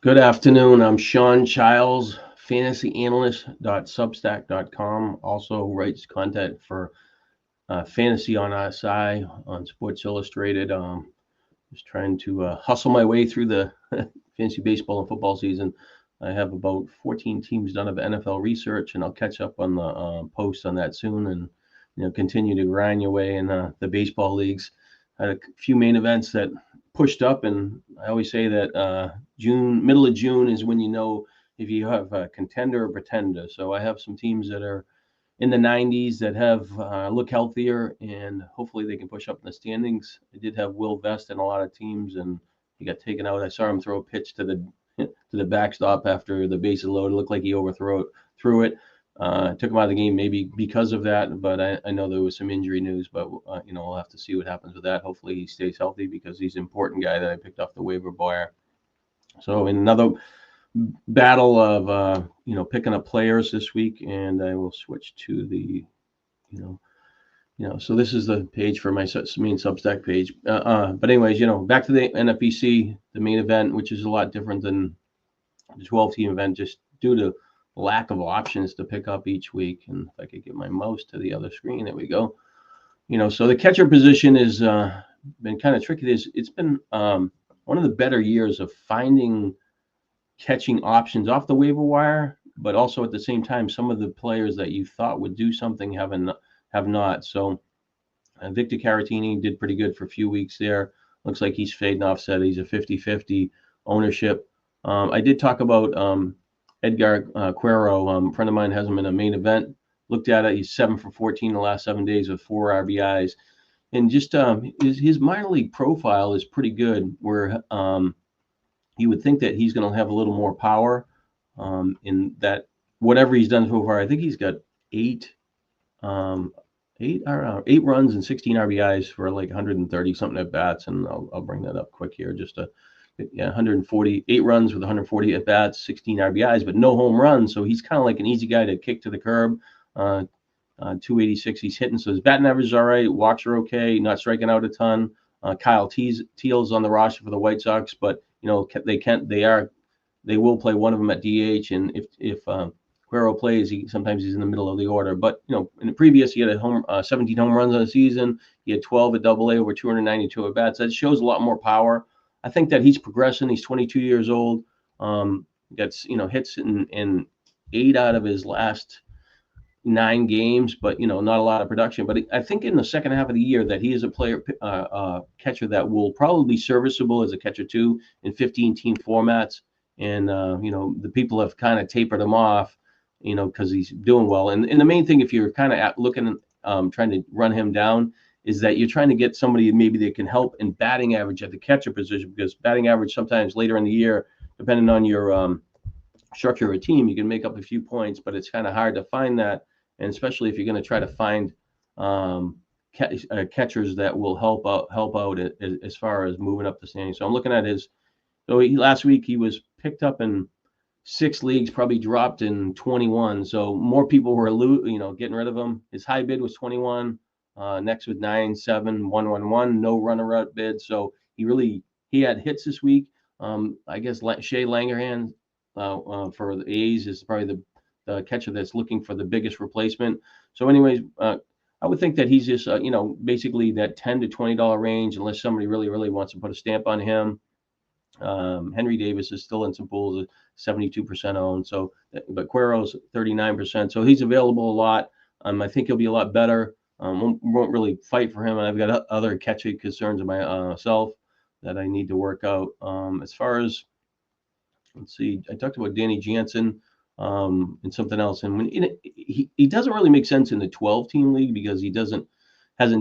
Good afternoon. I'm Sean Childs, fantasyanalyst.substack.com. Also writes content for Fantasy on RSI on Sports Illustrated. Just trying to hustle my way through the fantasy baseball and football season. I have about 14 teams done of NFL research, and I'll catch up on the post on that soon, and continue to grind your way in the baseball leagues. I had a few main events that pushed up, and I always say that middle of June is when you know if you have a contender or pretender. So I have some teams that are in the 90s that have look healthier, and hopefully they can push up in the standings. I did have Will Vest in a lot of teams, and he got taken out. I saw him throw a pitch to the backstop after the bases loaded. It looked like he threw it. Took him out of the game maybe because of that, but I know there was some injury news. But we'll have to see what happens with that. Hopefully he stays healthy because he's an important guy that I picked off the waiver wire. So in another battle of picking up players this week, and I will switch to the so this is the page for my main Substack page. But anyways, back to the NFBC, the main event, which is a lot different than the 12-team event, just due to lack of options to pick up each week. And if I could get my mouse to the other screen, there we go. So the catcher position has been kind of tricky. It's been one of the better years of finding catching options off the waiver wire, but also at the same time, some of the players that you thought would do something have not. So Victor Caratini did pretty good for a few weeks there. Looks like he's fading offset. He's a 50-50 ownership. I did talk about Edgar Quero. A friend of mine has him in a main event. Looked at it. He's 7 for 14 the last 7 days with 4 RBIs. And just his minor league profile is pretty good, where you would think that he's going to have a little more power in that whatever he's done so far. I think he's got 8 runs and 16 RBIs for like 130 something at bats, and I'll bring that up quick here. 148 runs with 140 at bats, 16 RBIs, but no home runs. So he's kind of like an easy guy to kick to the curb. 286 he's hitting, so his batting average is all right. Walks are okay, not striking out a ton. Kyle Teal's on the roster for the White Sox, but they will play one of them at DH, and if Quero plays, sometimes he's in the middle of the order. But in the previous, he had 17 home runs on the season. He had 12 at Double-A, over 292 at bats. That shows a lot more power. I think that he's progressing. He's 22 years old. Gets hits in 8 out of his last 9 games, but not a lot of production. But I think in the second half of the year that he is a player catcher that will probably be serviceable as a catcher too in 15-team formats. And the people have kind of tapered him off, because he's doing well. And the main thing, if you're kind of looking trying to run him down, is that you're trying to get somebody maybe that can help in batting average at the catcher position, because batting average sometimes later in the year, depending on your structure of a team, you can make up a few points, but it's kind of hard to find that. And especially if you're going to try to find catchers that will help out as far as moving up the standings. So I'm looking at last week he was picked up in 6 leagues, probably dropped in 21. So more people were getting rid of him. His high bid was 21. Next with 9, 7, 1, 1, 1, no runner-up bid. So he had hits this week. I guess Shea Langerhans for the A's is probably the catcher that's looking for the biggest replacement. So anyways, I would think that he's just, basically that $10 to $20 range, unless somebody really, really wants to put a stamp on him. Henry Davis is still in some pools, 72% owned. So, but Quero's 39%. So he's available a lot. I think he'll be a lot better. Won't really fight for him. And I've got other catching concerns of myself that I need to work out. As far as, let's see, I talked about Danny Jansen and something else. And when he doesn't really make sense in the 12-team league because he hasn't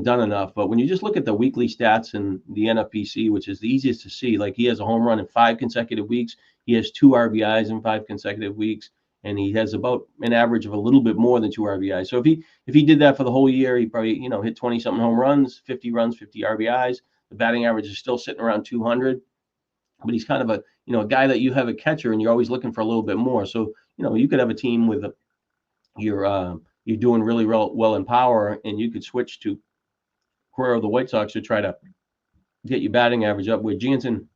done enough. But when you just look at the weekly stats in the NFBC, which is the easiest to see, like he has a home run in 5 consecutive weeks. He has 2 RBIs in 5 consecutive weeks. And he has about an average of a little bit more than 2 RBIs. So if he did that for the whole year, he probably, hit 20-something home runs, 50 runs, 50 RBIs. The batting average is still sitting around 200. But he's kind of a guy that you have a catcher and you're always looking for a little bit more. So, you could have a team with you're doing really well in power, and you could switch to Quero of the White Sox to try to get your batting average up. With Jansen,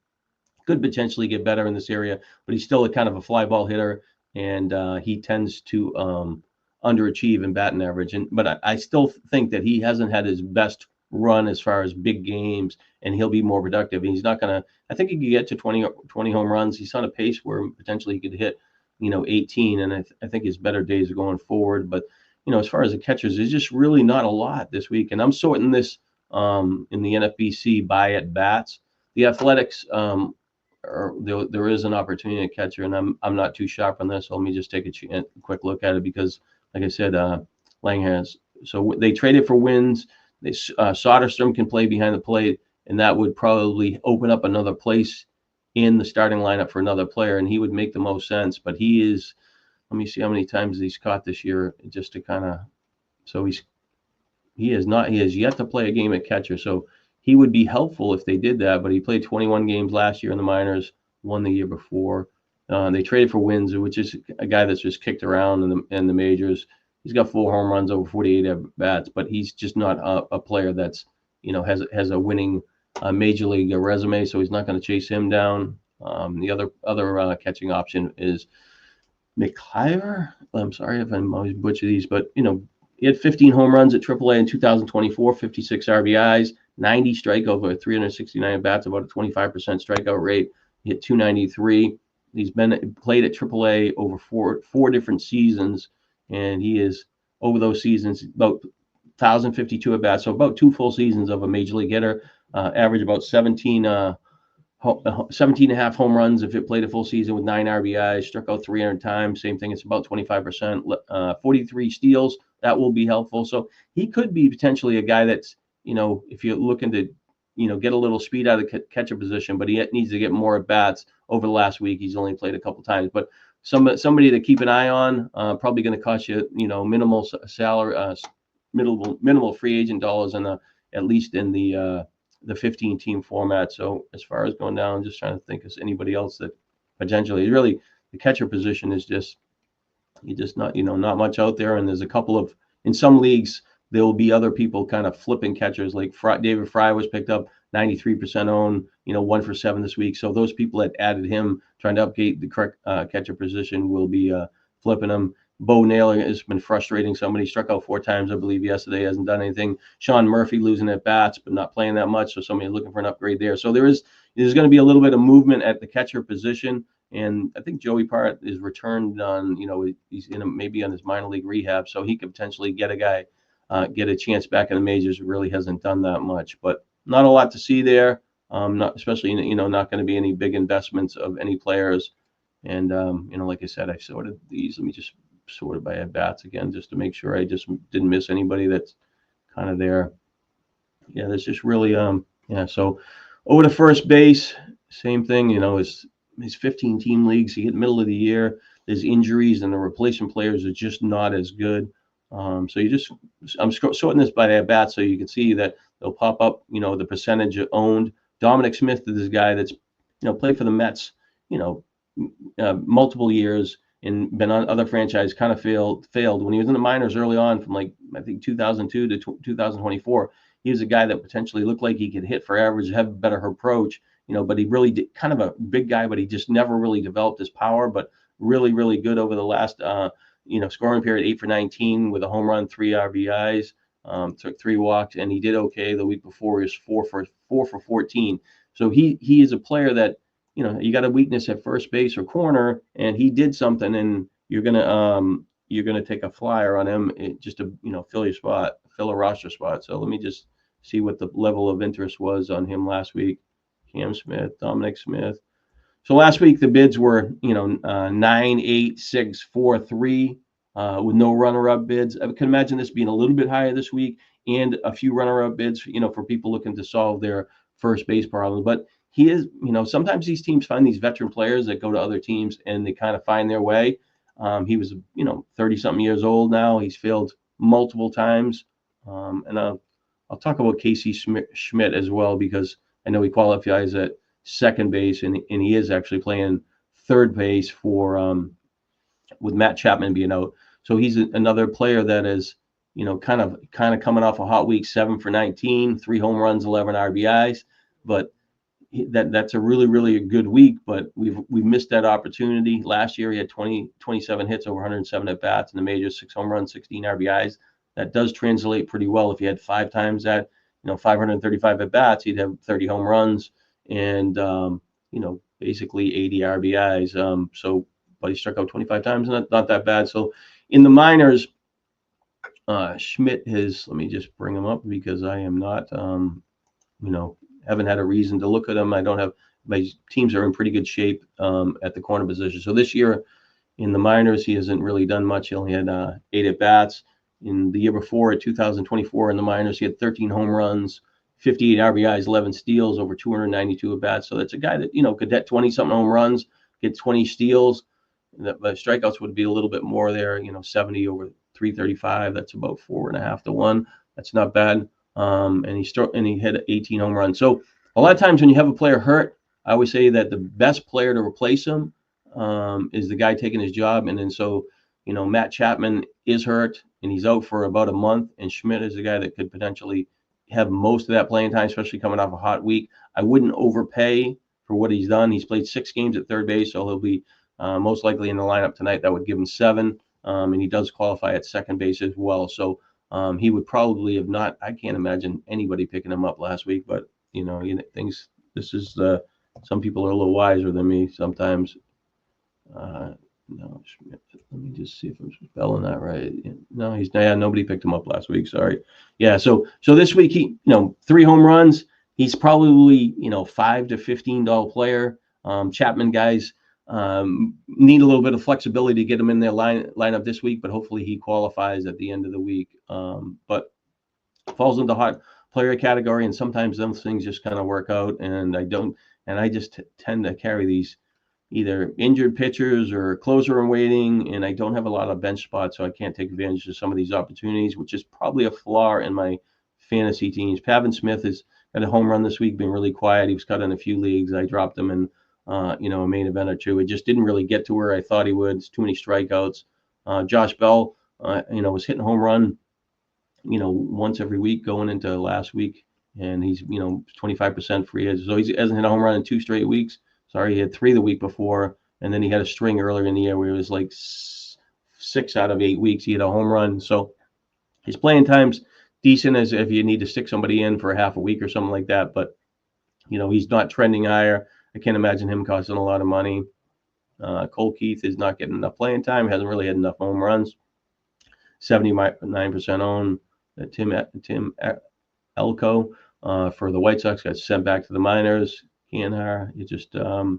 could potentially get better in this area, but he's still a kind of a fly ball hitter, and he tends to underachieve in batting average. But I still think that he hasn't had his best run as far as big games, and he'll be more productive. And he's not going to. I think he could get to 20 home runs. He's on a pace where potentially he could hit 18, and I think his better days are going forward. But as far as the catchers, there's just really not a lot this week, and I'm sorting this in the NFBC by at bats. The Athletics. There is an opportunity at catcher, and I'm not too sharp on this. So let me just take a quick look at it because, like I said, Lang has. So they traded for Wins. Soderstrom can play behind the plate, and that would probably open up another place in the starting lineup for another player, and he would make the most sense. But he is. Let me see how many times he's caught this year, just to kind of. So he has yet to play a game at catcher. So he would be helpful if they did that, but he played 21 games last year in the minors, won the year before. They traded for Wins, which is a guy that's just kicked around in the majors. He's got 4 home runs over 48 at bats, but he's just not a player that's has a winning major league resume, so he's not going to chase him down. The other catching option is McIver. I'm sorry if I'm always butcher these, but he had 15 home runs at AAA in 2024, 56 RBIs, 90 strikeout over 369 at bats, about a 25% strikeout rate. He hit 293. He's been played at AAA over four different seasons, and he is over those seasons about 1,052 at bats, so about 2 full seasons of a major league hitter. Average about 17 and a half home runs if it played a full season with 9 RBIs, struck out 300 times. Same thing, it's about 25%. 43 steals, that will be helpful. So he could be potentially a guy that's, if you're looking to, get a little speed out of the catcher position, but he needs to get more at bats. Over the last week, he's only played a couple times. But somebody to keep an eye on, probably going to cost you, minimal salary, minimal free agent dollars, and at least in the 15-team format. So as far as going down, I'm just trying to think of anybody else that potentially really the catcher position is just not not much out there. And there's a couple of, in some leagues there will be other people kind of flipping catchers, like David Fry was picked up 93% owned, 1 for 7 this week. So those people that added him trying to update the correct catcher position will be flipping him. Bo Naylor has been frustrating somebody. Struck out 4 times, I believe, yesterday. Hasn't done anything. Sean Murphy losing at bats, but not playing that much. So somebody looking for an upgrade there. So there's going to be a little bit of movement at the catcher position. And I think Joey Part is returned on, he's maybe on his minor league rehab. So he could potentially get a chance back in the majors. Really hasn't done that much, but not a lot to see there. Not especially, not going to be any big investments of any players. And, like I said, I sorted these. Let me just sorted by at bats again, just to make sure I just didn't miss anybody that's kind of there. Yeah, there's just really so over to first base, same thing. His 15-team leagues, he hit middle of the year. There's injuries, and the replacement players are just not as good. So I'm sorting this by at bats so you can see that they'll pop up. The percentage owned. Dominic Smith is this guy that's played for the Mets, multiple years, and been on other franchises, kind of failed when he was in the minors early on, from I think 2002 to 2024. He was a guy that potentially looked like he could hit for average, have a better approach, but he really did, kind of a big guy, but he just never really developed his power. But really, really good over the last scoring period, 8 for 19 with a home run, 3 RBIs, took 3 walks, and he did okay the week before. He was 4 for 14. So he is a player that, you got a weakness at first base or corner, and he did something, and you're gonna take a flyer on him just to fill a roster spot. So let me just see what the level of interest was on him last week. Cam Smith, Dominic Smith. So last week the bids were 9, 8, 6, 4, 3 with no runner-up bids. I can imagine this being a little bit higher this week, and a few runner-up bids, for people looking to solve their first base problem. But he is, sometimes these teams find these veteran players that go to other teams and they kind of find their way. He was, 30-something years old now. He's failed multiple times. And I'll talk about Casey Schmidt as well, because I know he qualifies at second base, and he is actually playing third base for with Matt Chapman being out. So he's another player that is, kind of coming off a hot week, 7 for 19, 3 home runs, 11 RBIs. But that's a really good week, but we missed that opportunity. Last year he had 27 hits over 107 at bats in the majors, 6 home runs, 16 RBIs. That does translate pretty well. If he had 5 times that, 535 at bats, he'd have 30 home runs and basically 80 RBIs. But he struck out 25 times, not that bad. So in the minors, Schmidt has, let me just bring him up because I am not, haven't had a reason to look at him. I don't have, my teams are in pretty good shape at the corner position. So this year in the minors, he hasn't really done much. He only had 8 at bats. In the year before, at 2024 in the minors, he had 13 home runs, 58 RBIs, 11 steals, over 292 at bats. So that's a guy that, could get 20-something home runs, get 20 steals. The strikeouts would be a little bit more there, 70 over 335. That's about 4.5 to 1. That's not bad. And he hit 18 home runs. So a lot of times when you have a player hurt, I always say that the best player to replace him is the guy taking his job. And then so, Matt Chapman is hurt and he's out for about a month. And Schmidt is the guy that could potentially have most of that playing time, especially coming off a hot week. I wouldn't overpay for what he's done. He's played 6 games at third base, so he'll be most likely in the lineup tonight. That would give him 7. And he does qualify at second base as well. So he would probably have not, I can't imagine anybody picking him up last week, but things, this is some people are a little wiser than me sometimes. No, Schmidt, let me just see if I'm spelling that right. No, nobody picked him up last week. Sorry. Yeah. So this week, he, 3 home runs. He's probably, $5 to $15 player. Chapman guys need a little bit of flexibility to get him in their lineup this week, but hopefully he qualifies at the end of the week. But falls into hot player category, and sometimes those things just kind of work out. And I just tend to carry these either injured pitchers or closer in waiting, and I don't have a lot of bench spots, so I can't take advantage of some of these opportunities, which is probably a flaw in my fantasy teams. Pavin Smith has got a home run this week, been really quiet. He was cut in a few leagues. I dropped him in, a main event or two. It just didn't really get to where I thought he would. It's too many strikeouts. Josh Bell, was hitting home run, once every week going into last week, and he's, 25% free. So he hasn't hit a home run in 2 straight weeks. Sorry, he had 3 the week before, and then he had a string earlier in the year where it was like 6 out of 8 weeks he had a home run. So his playing time's decent as if you need to stick somebody in for a half a week or something like that. But, he's not trending higher. I can't imagine him costing a lot of money. Cole Keith is not getting enough playing time. Hasn't really had enough home runs. 79% owned. Tim Elko for the White Sox got sent back to the minors. Canhar, you just the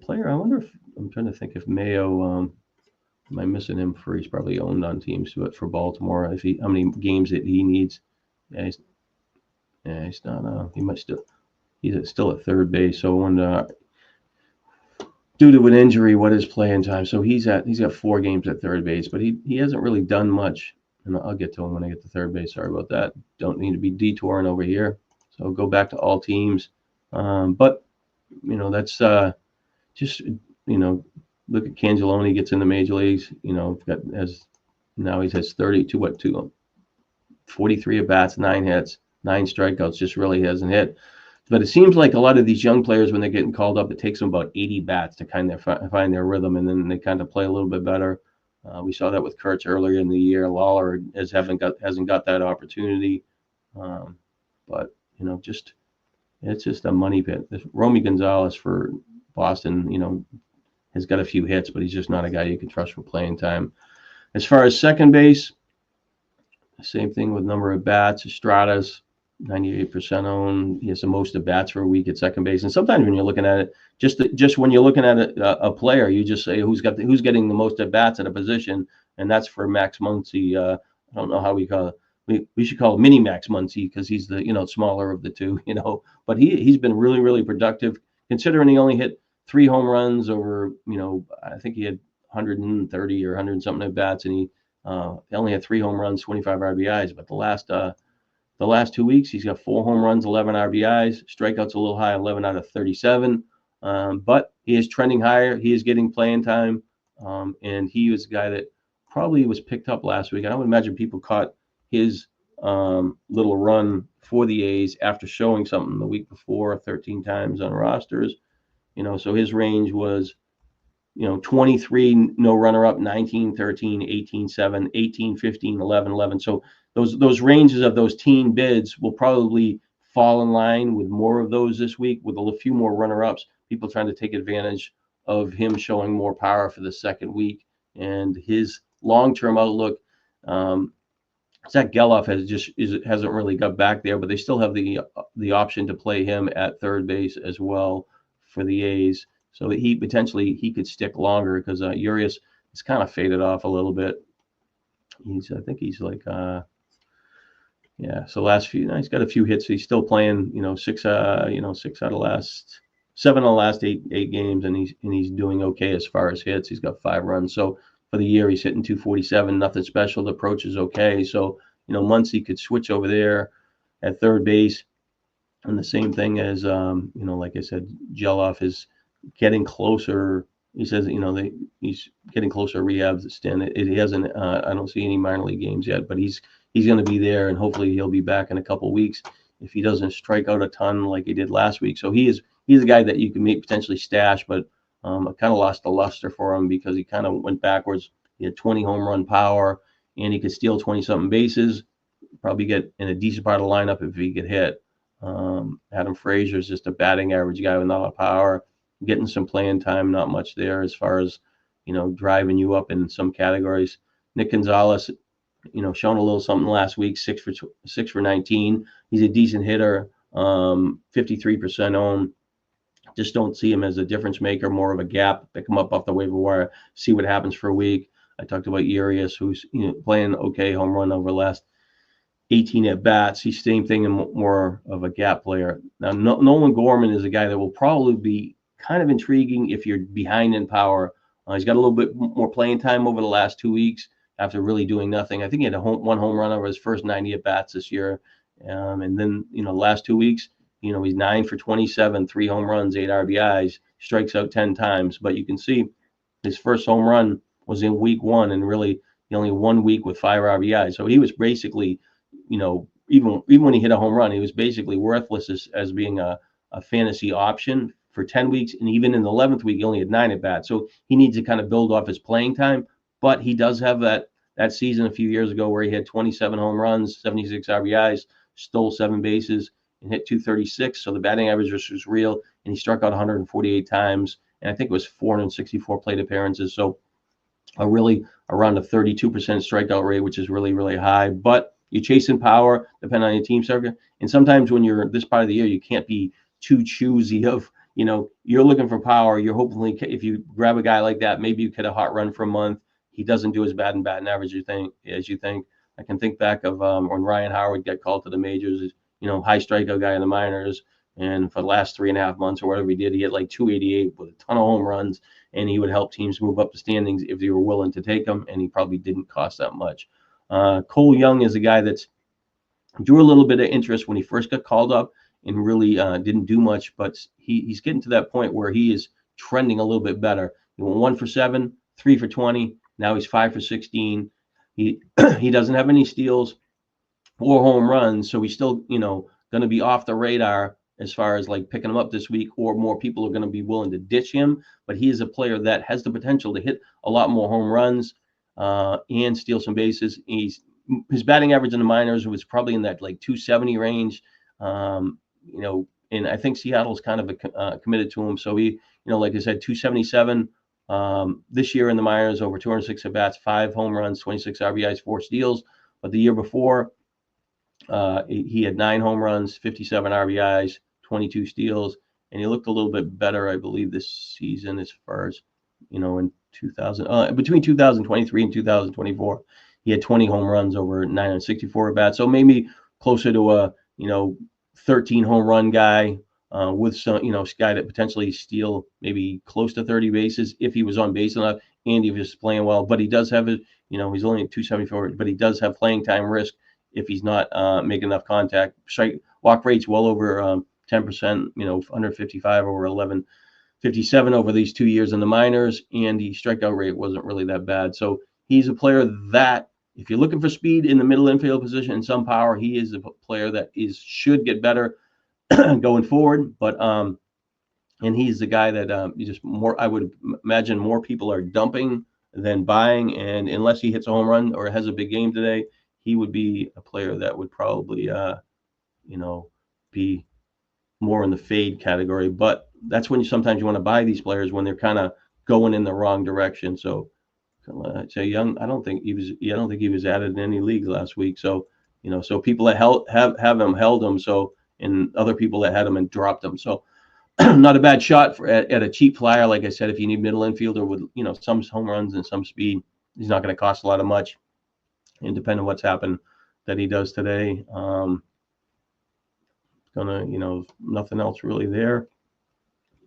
player. I wonder if I'm trying to think if Mayo. Am I missing him for? He's probably owned on teams, but for Baltimore, how many games that he needs? Yeah, he's not. He's still at third base. So when due to an injury, what is playing time? So he's got 4 games at third base, but he hasn't really done much. And I'll get to him when I get to third base. Sorry about that. Don't need to be detouring over here. So go back to all teams. But that's just look at Cangelone, gets in the major leagues. Now he has 43 at bats, 9 hits, 9 strikeouts. Just really hasn't hit. But it seems like a lot of these young players, when they're getting called up, it takes them about 80 bats to kind of find their rhythm, and then they kind of play a little bit better. We saw that with Kurtz earlier in the year. Lawler hasn't got that opportunity. But it's just a money pit. Romy Gonzalez for Boston, has got a few hits, but he's just not a guy you can trust for playing time. As far as second base, same thing with number of bats. Estrada's 98% owned. He has the most at bats for a week at second base. And sometimes when you're looking at it, just when you're looking at a player, you just say who's getting the most at bats at a position, and that's for Max Muncy. I don't know how we call it. We should call it Mini Max Muncy because he's the smaller of the two. But he's been really, really productive considering he only hit 3 home runs over. I think he had 130 or 100 something at bats, and he only had 3 home runs, 25 RBIs. But the last 2 weeks, he's got 4 home runs, 11 RBIs. Strikeouts a little high, 11 out of 37. But he is trending higher. He is getting playing time. And he was a guy that probably was picked up last week. I would imagine people caught his little run for the A's after showing something the week before 13 times on rosters. So his range was 23 no runner up, 19 13, 18 7, 18 15, 11 11. So those ranges of those teen bids will probably fall in line with more of those this week, with a few more runner ups, people trying to take advantage of him showing more power for the second week. And his long-term outlook, Zach Geloff hasn't really got back there, but they still have the option to play him at third base as well for the A's. So he could stick longer, because Urias is kind of faded off a little bit. I think he's like yeah. So last few, he's got a few hits. He's still playing, six out of last 7 of the last eight games, and he's doing okay as far as hits. He's got 5 runs. So for the year, he's hitting 247. Nothing special. The approach is okay. So Muncy could switch over there at third base, and the same thing as like I said, Geloff is getting closer. He says he's getting closer to rehab stand. He hasn't. I don't see any minor league games yet, but he's going to be there, and hopefully he'll be back in a couple weeks if he doesn't strike out a ton like he did last week. So he's a guy that you can potentially stash, but I kind of lost the luster for him because he kind of went backwards. He had 20 home run power, and he could steal 20-something bases, probably get in a decent part of the lineup if he get hit. Adam Frazier is just a batting average guy with not a lot of power, getting some playing time, not much there as far as driving you up in some categories. Nick Gonzalez, shown a little something last week, 6 for 19. He's a decent hitter, 53% owned. Just don't see him as a difference maker, more of a gap. Pick him up off the waiver wire, see what happens for a week. I talked about Urias, who's playing okay, home run over the last 18 at bats. He's same thing and more of a gap player. Now, Nolan Gorman is a guy that will probably be kind of intriguing if you're behind in power. He's got a little bit more playing time over the last 2 weeks after really doing nothing. I think he had one home run over his first 90 at bats this year. And then, the last 2 weeks, he's 9 for 27, 3 home runs, 8 RBIs, strikes out 10 times. But you can see his first home run was in week 1, and really only 1 week with 5 RBIs. So he was basically, even when he hit a home run, he was basically worthless as being a fantasy option for 10 weeks. And even in the 11th week, he only had 9 at bats. So he needs to kind of build off his playing time. But he does have that season a few years ago where he had 27 home runs, 76 RBIs, stole 7 bases, and hit 236. So the batting average was real, and he struck out 148 times, and I think it was 464 plate appearances. So around a 32% strikeout rate, which is really, really high. But you're chasing power, depending on your team circuit. And sometimes when you're this part of the year, you can't be too choosy of, you're looking for power. You're hopefully, if you grab a guy like that, maybe you get a hot run for a month. He doesn't do as bad in batting average as you think. I can think back of when Ryan Howard got called to the majors, high strikeout guy in the minors. And for the last 3.5 months or whatever he did, he had like 288 with a ton of home runs, and he would help teams move up the standings if they were willing to take him, and he probably didn't cost that much. Cole Young is a guy that's drew a little bit of interest when he first got called up and really didn't do much, but he's getting to that point where he is trending a little bit better. He went 1 for 7, 3 for 20. Now he's 5 for 16. He doesn't have any steals or home runs, so he's still going to be off the radar as far as like picking him up this week, or more people are going to be willing to ditch him. But he is a player that has the potential to hit a lot more home runs and steal some bases. His batting average in the minors was probably in that like 270 range, and I think Seattle's kind of committed to him. So he, like I said, 277 this year in the minors, over 206 at bats, 5 home runs, 26 RBIs, 4 steals. But the year before, he had 9 home runs, 57 RBIs, 22 steals, and he looked a little bit better, I believe, this season as far as, in 2000, between 2023 and 2024, he had 20 home runs over 964 at bats. So maybe closer to a, 13 home run guy with some, guy that potentially steal maybe close to 30 bases if he was on base enough and he was playing well. But he does have it, he's only at 274, but he does have playing time risk if he's not making enough contact. Walk rate's well over 10%, 155 over 1157 over these 2 years in the minors, and the strikeout rate wasn't really that bad. So he's a player that if you're looking for speed in the middle infield position and some power, he is a player that should get better going forward. But and he's the guy that you just more. I would imagine more people are dumping than buying. And unless he hits a home run or has a big game today, he would be a player that would probably be more in the fade category. But that's when sometimes you want to buy these players when they're kind of going in the wrong direction. So Young, I don't think he was added in any leagues last week. So so people that have him held him. So and other people that had him and dropped him. So not a bad shot at a cheap flyer. Like I said, if you need middle infielder with some home runs and some speed, he's not going to cost a lot of much. And depending on what's happened that he does today, nothing else really there.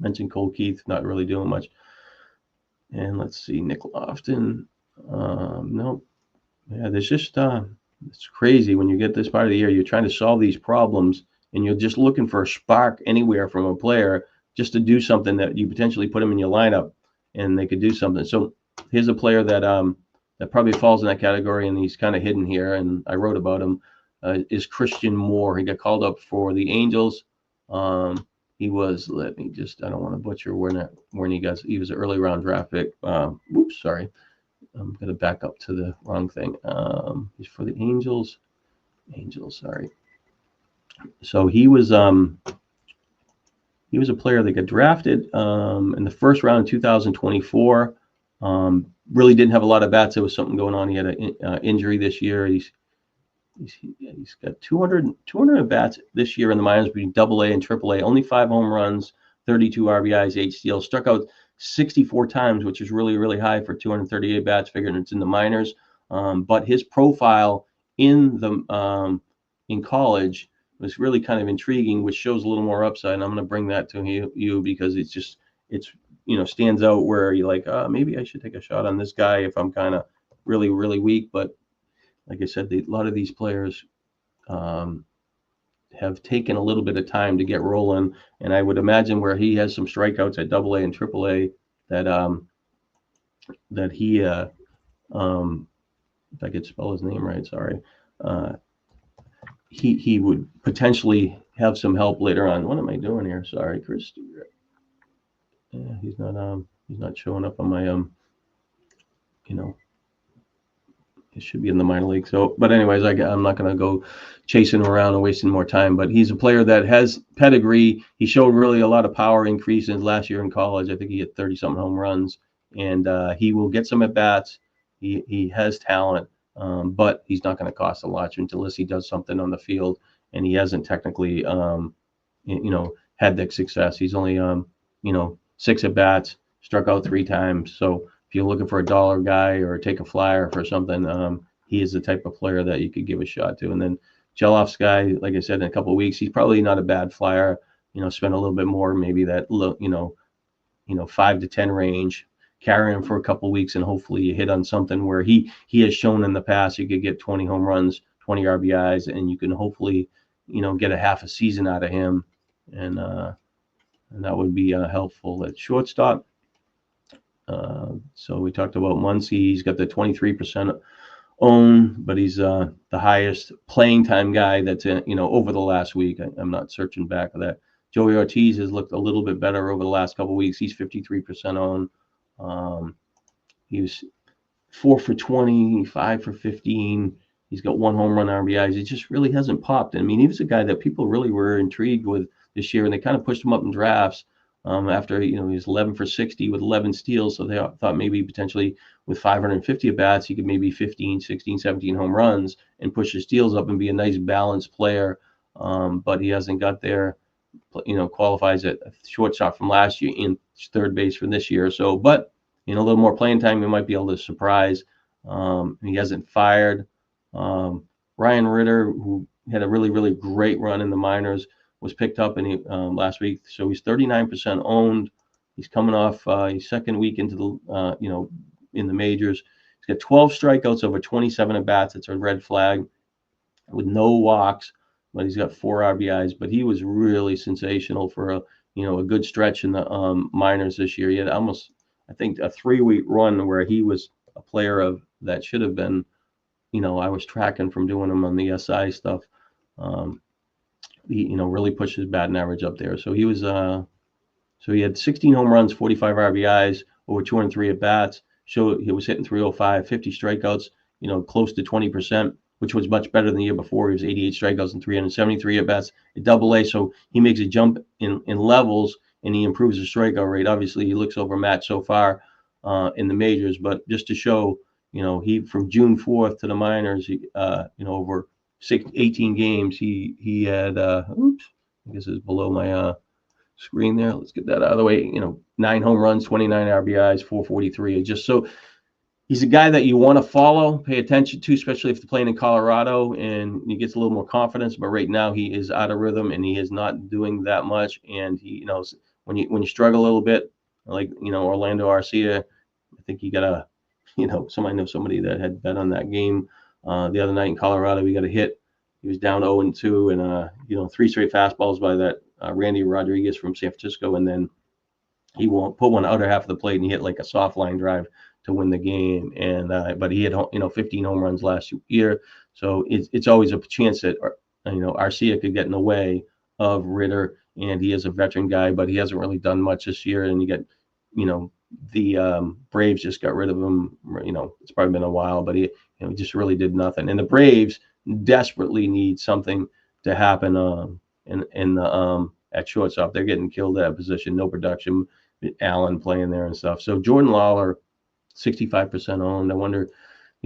Mentioned Cole Keith, not really doing much. And let's see, Nick Lofton. No, yeah, there's just it's crazy when you get this part of the year. You're trying to solve these problems, and you're just looking for a spark anywhere from a player just to do something that you potentially put them in your lineup, and they could do something. So here's a player that that probably falls in that category, and he's kind of hidden here. And I wrote about him. Is Christian Moore. He got called up for the Angels. He was, I don't want to butcher when he was an early round draft pick. Oops, sorry. I'm going to back up to the wrong thing. He's for the Angels. Sorry. So he was a player that got drafted in the first round in 2024. Really didn't have a lot of bats. There was something going on. He had an injury this year. He's got 200 at bats this year in the minors between AA and AAA. Only 5 home runs, 32 RBIs, 8 steals. Struck out 64 times, which is really, really high for 238 bats, figuring it's in the minors. But his profile in college was really kind of intriguing, which shows a little more upside. And I'm going to bring that to you because it's stands out where you're like, maybe I should take a shot on this guy if I'm kind of really, really weak. But like I said, a lot of these players have taken a little bit of time to get rolling, and I would imagine where he has some strikeouts at AA and AAA that he, if I could spell his name right, sorry, he would potentially have some help later on. What am I doing here? Sorry, Chris. Yeah, he's not showing up on my It should be in the minor league. So, but anyways, I'm not going to go chasing around and wasting more time. But he's a player that has pedigree. He showed really a lot of power increase in last year in college. I think he hit 30-something home runs, and he will get some at bats. He has talent, but he's not going to cost a lot unless he does something on the field. And he hasn't technically, had that success. He's only, 6 at bats, struck out 3 times. So if you're looking for a dollar guy or take a flyer for something, he is the type of player that you could give a shot to. And then Geloff's guy, like I said, in a couple of weeks, he's probably not a bad flyer. Spend a little bit more, maybe that 5 to 10 range. Carry him for a couple of weeks, and hopefully you hit on something where he has shown in the past you could get 20 home runs, 20 RBIs, and you can hopefully get a half a season out of him, and that would be helpful at shortstop. So we talked about Muncy. He's got the 23% own, but he's the highest playing time guy that's over the last week. I'm not searching back of that. Joey Ortiz has looked a little bit better over the last couple of weeks. He's 53% own. He was 4 for 20, 5 for 15. He's got 1 home run RBIs. It just really hasn't popped. I mean, he was a guy that people really were intrigued with this year, and they kind of pushed him up in drafts. After he was 11 for 60 with 11 steals, so they thought maybe potentially with 550 at bats he could maybe 15, 16, 17 home runs and push his steals up and be a nice balanced player. But he hasn't got there. Qualifies at shortstop from last year, in third base for this year. So, but a little more playing time, he might be able to surprise. He hasn't fired. Ryan Ritter, who had a really, really great run in the minors, was picked up last week, so he's 39% owned. He's coming off his second week into the in the majors. He's got 12 strikeouts over 27 at bats. It's a red flag with no walks, but he's got 4 RBIs. But he was really sensational for a good stretch in the minors this year. He had almost, I think, a 3-week run where he was a player that should have been I was tracking from doing them on the SI stuff. Um, he really pushed his batting average up there. So he had 16 home runs, 45 RBIs, over 203 at bats. So he was hitting 305, 50 strikeouts, close to 20%, which was much better than the year before. He was 88 strikeouts and 373 at bats at Double A. So he makes a jump in levels, and he improves his strikeout rate. Obviously, he looks overmatched so far in the majors, but just to show, he from June 4th to the minors, over 18 games, he had, oops, I guess it's below my screen there. Let's get that out of the way. 9 home runs, 29 RBIs, 443. Just so he's a guy that you want to follow, pay attention to, especially if they're playing in Colorado and he gets a little more confidence. But right now he is out of rhythm and he is not doing that much. And he, when you struggle a little bit, like Orlando Arcia, I think you gotta, somebody knows somebody that had bet on that game the other night in Colorado. We got a hit. He was down 0-2, and 3 straight fastballs by that Randy Rodriguez from San Francisco, and then he won't put one outer half of the plate and he hit like a soft line drive to win the game. And but he had 15 home runs last year, so it's always a chance that Arcia could get in the way of Ritter, and he is a veteran guy, but he hasn't really done much this year. And you get the Braves just got rid of him. It's probably been a while, but he just really did nothing. And the Braves desperately need something to happen in the at shortstop. They're getting killed at that position. No production. Allen playing there and stuff. So Jordan Lawler, 65% owned. I wonder,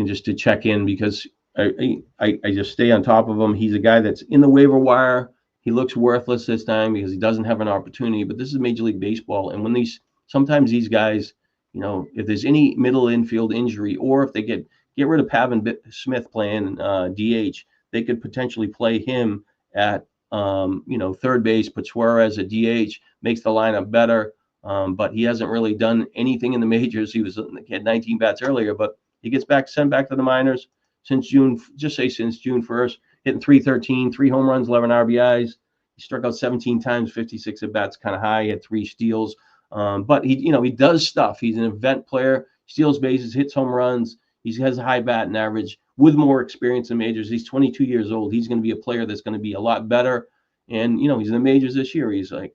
just to check in, because I just stay on top of him. He's a guy that's in the waiver wire. He looks worthless this time because he doesn't have an opportunity. But this is Major League Baseball, and when sometimes these guys, if there's any middle infield injury, or if they get rid of Pavin Smith playing DH, they could potentially play him at third base, put Suarez at DH, makes the lineup better. But he hasn't really done anything in the majors. He had 19 bats earlier, but he gets sent back to the minors since June 1st, hitting 313, 3 home runs, 11 RBIs. He struck out 17 times, 56 at bats, kind of high. He had 3 steals. But he does stuff. He's an event player, steals bases, hits home runs. He has a high batting average with more experience in majors. He's 22 years old. He's going to be a player that's going to be a lot better. And, he's in the majors this year. He's like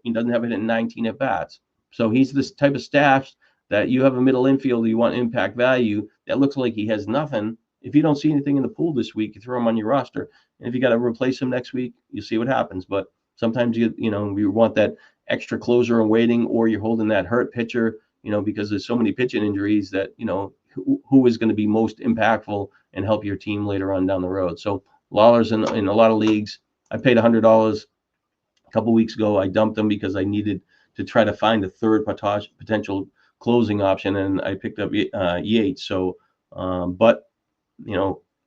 he doesn't have it in 19 at bats. So he's this type of stash that you have a middle infield, you want impact value that looks like he has nothing. If you don't see anything in the pool this week, you throw him on your roster. And if you got to replace him next week, you see what happens. But sometimes you want that extra closer and waiting, or you're holding that hurt pitcher, because there's so many pitching injuries that, who is going to be most impactful and help your team later on down the road. So Lawler's in a lot of leagues. I paid $100 a couple weeks ago. I dumped them because I needed to try to find a third potential closing option, and I picked up Yates. So, but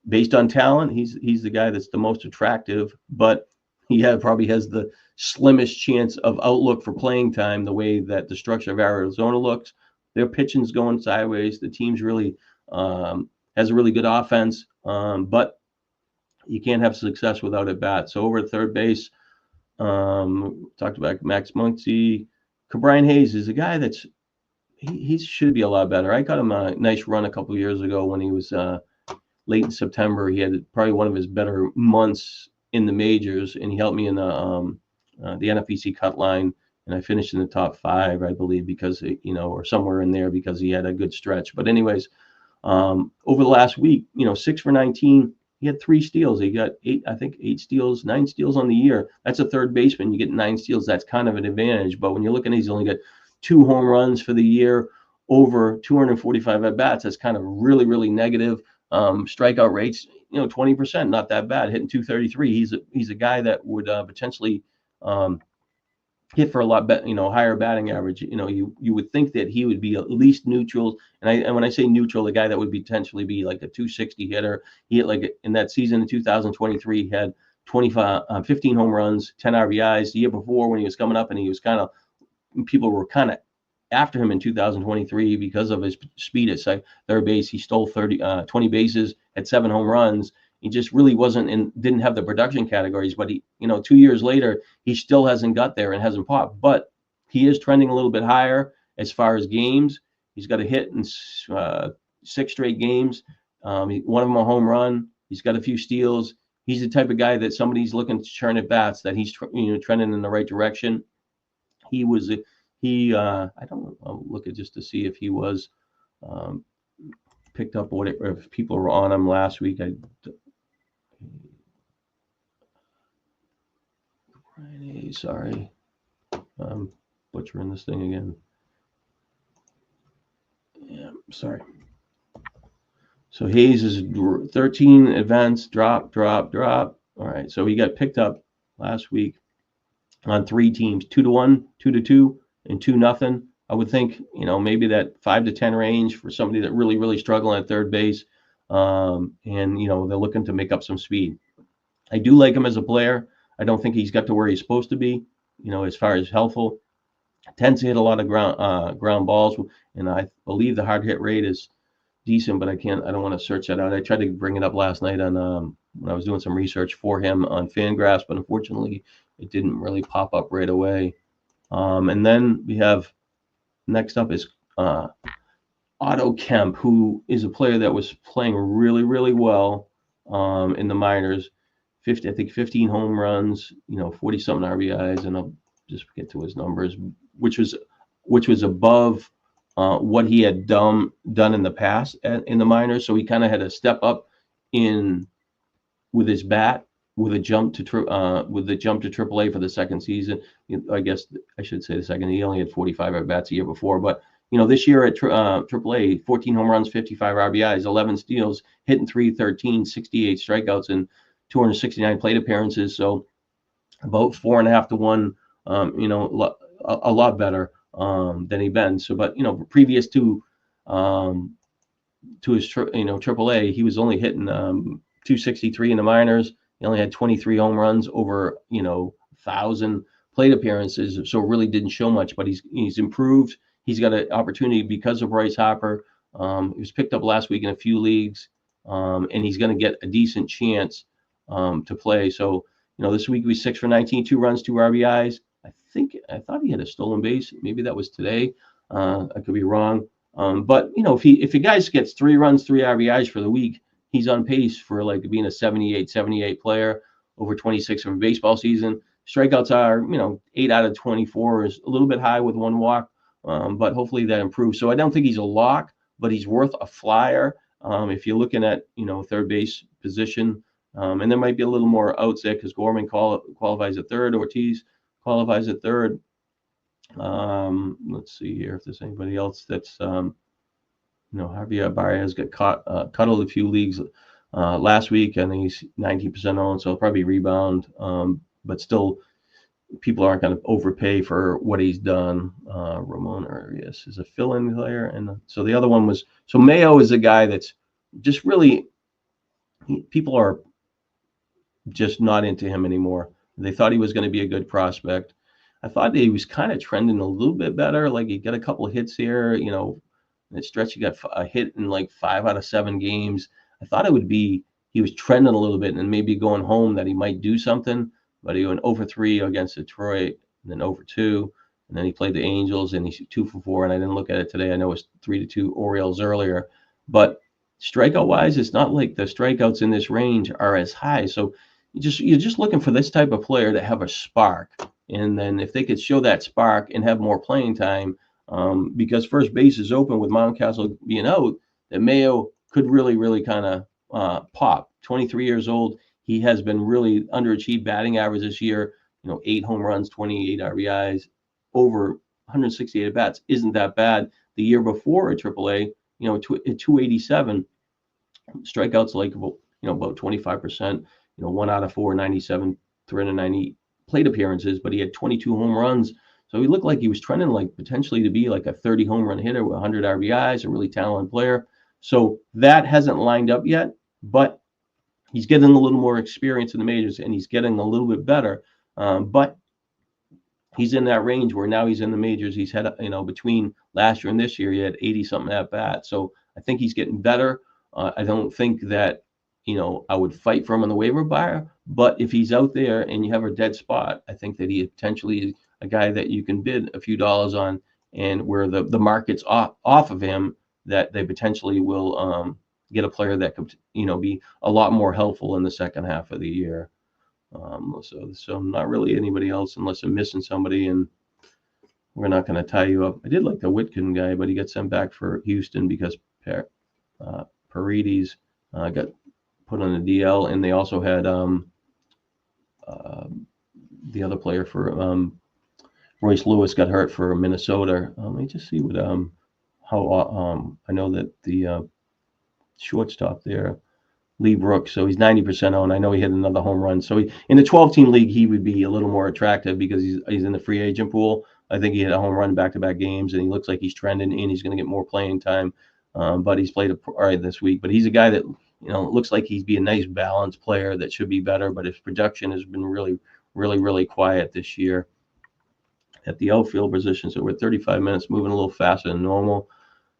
based on talent, he's the guy that's the most attractive, but he probably has the slimmest chance of outlook for playing time. The way that the structure of Arizona looks, their pitching's going sideways. The team's really has a really good offense, but you can't have success without at bat. So over at third base, talked about Max Muncy. Brian Hayes is a guy that's he should be a lot better. I got him a nice run a couple of years ago when he was late in September. He had probably one of his better months in the majors, and he helped me in the NFBC cut line, and I finished in the top 5, I believe, because or somewhere in there, because he had a good stretch. But anyways, over the last week, 6 for 19. He had 3 steals. He got 8 steals, 9 steals on the year. That's a third baseman. You get 9 steals. That's kind of an advantage. But when you're looking at, he's only got 2 home runs for the year, over 245 at bats. That's kind of really, really negative. Strikeout rates, 20%, not that bad. Hitting 233. He's a guy that would potentially hit for a lot better, higher batting average. You would think that he would be at least neutral. And when I say neutral, the guy that would potentially be like a 260 hitter. He hit, like, in that season in 2023, he had 15 home runs, 10 RBIs. The year before, when he was coming up, and he was people were kind of after him in 2023 because of his speed at third base. He stole 20 bases, had 7 home runs. He just really didn't have the production categories, but he, 2 years later, he still hasn't got there and hasn't popped. But he is trending a little bit higher as far as games. He's got a hit in 6 straight games. One of them a home run. He's got a few steals. He's the type of guy that somebody's looking to churn at bats, that he's trending in the right direction. He was I don't, I'll look at just to see if he was um, picked up, or if people were on him last week. Sorry, I'm butchering this thing again. Yeah, sorry. So Hayes is 13 events, drop. All right, so he got picked up last week on 3 teams, 2-1, 2-2, and 2-0. I would think, maybe that 5 to 10 range for somebody that really struggling at third base, and they're looking to make up some speed. I do like him as a player. I don't think he's got to where he's supposed to be, as far as helpful. Tends to hit a lot of ground balls, and I believe the hard hit rate is decent, but I don't want to search that out. I tried to bring it up last night on when I was doing some research for him on Fangraphs, but unfortunately it didn't really pop up right away. And then we have, next up is Otto Kemp, who is a player that was playing really well in the minors. 15 home runs, 40 something RBIs, and I'll just get to his numbers, which was above what he had done in the past in the minors. So he kind of had to step up with his bat, with a jump to AAA for the second season. I guess I should say the second. He only had 45 at bats a year before, but this year at AAA, 14 home runs, 55 RBIs, 11 steals, hitting .313, 68 strikeouts, and 269 plate appearances. So about 4.5 to 1. A lot better than he'd been. So, but previous to his AAA, he was only hitting 263 in the minors. He only had 23 home runs over 1,000 plate appearances, so it really didn't show much. But he's improved. He's got an opportunity because of Bryce Harper. He was picked up last week in a few leagues, and he's going to get a decent chance to play. So this week we 6 for 19, 2 runs, 2 RBIs. I thought he had a stolen base. Maybe that was today. I could be wrong. But if a guy gets 3 runs, 3 RBIs for the week, he's on pace for like being a 78 player over 26 of a baseball season. Strikeouts are 8 out of 24, is a little bit high with 1 walk, but hopefully that improves. So I don't think he's a lock, but he's worth a flyer if you're looking at third base position. And there might be a little more outs there because Gorman qualifies at third, Ortiz qualifies at third. Let's see here if there's anybody else that's Javier Baez got cuddled a few leagues last week. I think he's 19% owned, so he'll probably rebound. But still, people aren't going to overpay for what he's done. Ramon Arias is a fill-in player, and so the other one was Mayo is a guy that's just really, people are just not into him anymore. They thought he was going to be a good prospect. I thought that he was kind of trending a little bit better. Like he got a couple of hits here, in that stretch he got a hit in like 5 out of 7 games. I thought he was trending a little bit and maybe going home that he might do something, but he went 0-3 against Detroit and then 0-2, and then he played the Angels and he's 2 for 4. And I didn't look at it today. I know it was 3-2 Orioles earlier, but strikeout wise, it's not like the strikeouts in this range are as high. So you're just looking for this type of player to have a spark. And then if they could show that spark and have more playing time, because first base is open with Mountcastle being out, that Mayo could really kind of pop. 23 years old. He has been really underachieved batting average this year. 8 home runs, 28 RBIs, over 168 at bats. Isn't that bad? The year before at AAA, at 287, strikeouts like about 25%. 1 out of 4, 97, 390 plate appearances, but he had 22 home runs. So he looked like he was trending like potentially to be like a 30 home run hitter with 100 RBIs, a really talented player. So that hasn't lined up yet, but he's getting a little more experience in the majors and he's getting a little bit better. But he's in that range where now he's in the majors. He's had, between last year and this year, he had 80 something at bat. So I think he's getting better. I don't think that, I would fight for him on the waiver wire, but if he's out there and you have a dead spot, I think that he potentially is a guy that you can bid a few dollars on, and where the market's off of him, that they potentially will get a player that could, be a lot more helpful in the second half of the year. So not really anybody else unless I'm missing somebody, and we're not going to tie you up. I did like the Whitkin guy, but he got sent back for Houston because Paredes got put on the DL, and they also had the other player for Royce Lewis got hurt for Minnesota. Let me just see what how I know that the shortstop there, Lee Brooks, so he's 90% owned. I know he hit another home run. So in the 12-team league, he would be a little more attractive because he's in the free agent pool. I think he hit a home run back-to-back games, and he looks like he's trending, and he's going to get more playing time. But he's played all right this week. But he's a guy that, looks like he'd be a nice balanced player that should be better, but his production has been really, really, really quiet this year. At the outfield position, so we're 35 minutes, moving a little faster than normal.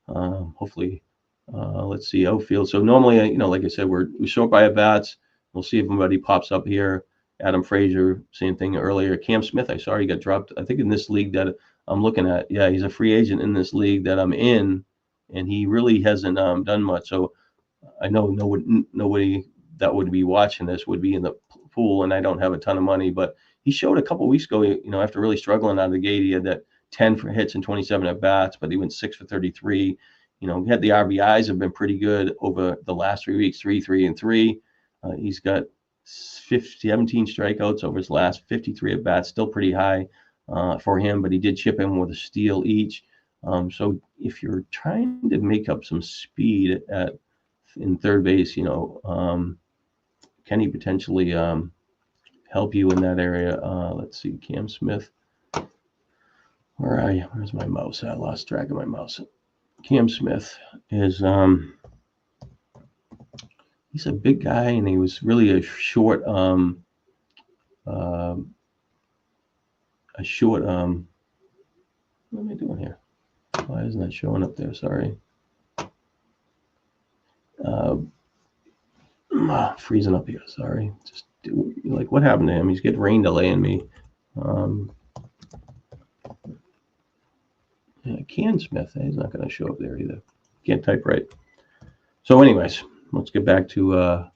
Hopefully, let's see, outfield. So normally, like I said, we're short by at-bats. We'll see if anybody pops up here. Adam Frazier, same thing earlier. Cam Smith, I saw he got dropped. I think in this league that I'm looking at, yeah, he's a free agent in this league that I'm in, and he really hasn't done much. So I know nobody that would be watching this would be in the pool, and I don't have a ton of money, but he showed a couple of weeks ago, after really struggling out of the gate, he had that 10 for hits and 27 at bats, but he went 6 for 33. He had the RBIs have been pretty good over the last 3 weeks, 3, 3, and 3. He's got 17 strikeouts over his last 53 at bats, still pretty high for him, but he did chip in with a steal each. So if you're trying to make up some speed in third base, can he potentially help you in that area? Let's see, Cam Smith. Where are you? Where's my mouse? I lost track of my mouse. Cam Smith is he's a big guy, and he was really a short what am I doing here? Why isn't that showing up there? Sorry. Freezing up here. Sorry. Just what happened to him? He's getting rain delaying me. Can Smith, he's not going to show up there either. Can't type right. So anyways, let's get back to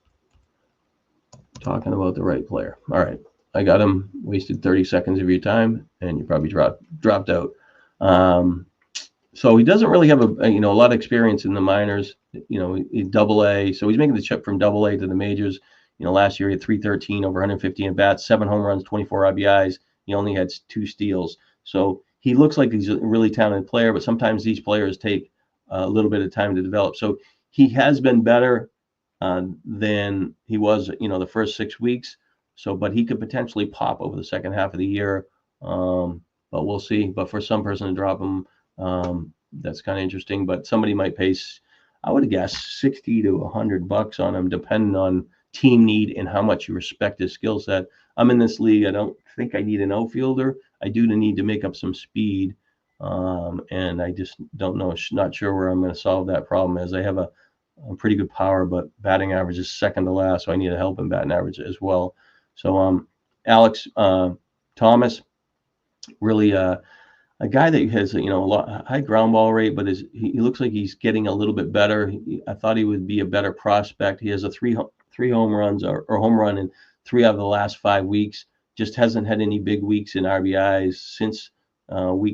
talking about the right player. All right, I got him. Wasted 30 seconds of your time, and you probably dropped out. So he doesn't really have a lot of experience in the minors. Double A. So he's making the chip from Double A to the majors. Last year he had 313 over 150 at bats, 7 home runs, 24 RBIs. He only had 2 steals. So he looks like he's a really talented player, but sometimes these players take a little bit of time to develop. So he has been better than he was, the first 6 weeks. So, but he could potentially pop over the second half of the year. But we'll see. But for some person to drop him, that's kind of interesting. But somebody might pay, I would guess, $60 to $100 on him, depending on team need and how much you respect his skill set. I'm in this league. I don't think I need an outfielder. I do need to make up some speed, and I just don't know. Not sure where I'm going to solve that problem. As I have a pretty good power, but batting average is second to last, so I need a help in batting average as well. So Alex Thomas, really a guy that has a lot high ground ball rate, but he looks like he's getting a little bit better. I thought he would be a better prospect. He has a three home runs or home run in 3 out of the last 5 weeks. Just hasn't had any big weeks in RBIs since the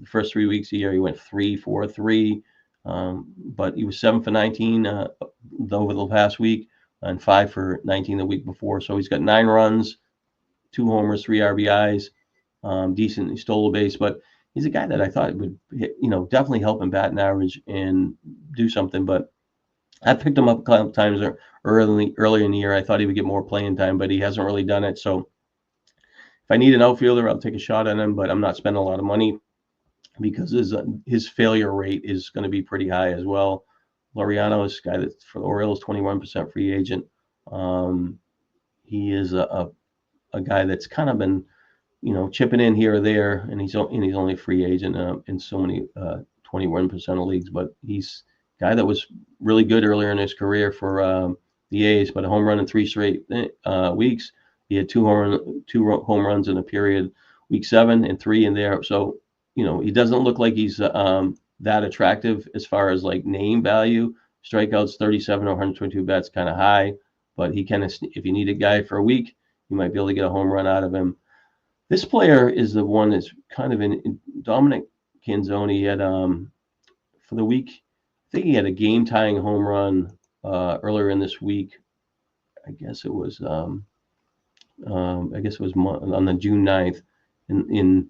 first 3 weeks of the year. He went 3 for 3, but he was 7 for 19 over the past week and 5 for 19 the week before. So he's got 9 runs, 2 homers, 3 RBIs. Decent. He stole a base, but he's a guy that I thought would, definitely help him batting average and do something. But I picked him up a couple times early in the year. I thought he would get more playing time, but he hasn't really done it. So if I need an outfielder, I'll take a shot at him, but I'm not spending a lot of money because his failure rate is going to be pretty high as well. Laureano is a guy that for the Orioles, 21% free agent. He is a guy that's kind of been, chipping in here or there, and he's only a free agent in so many 21% of leagues. But he's a guy that was really good earlier in his career for the A's, but a home run in 3 straight weeks. He had 2 home runs in a period, week 7 and 3 in there. So he doesn't look like he's that attractive as far as like name value, Strikeouts 37 or 122 bats, kind of high, but he can, if you need a guy for a week, you might be able to get a home run out of him. This player is the one that's kind of in Dominic Canzoni. He had for the week, I think he had a game-tying home run earlier in this week. I guess it was on the June 9th.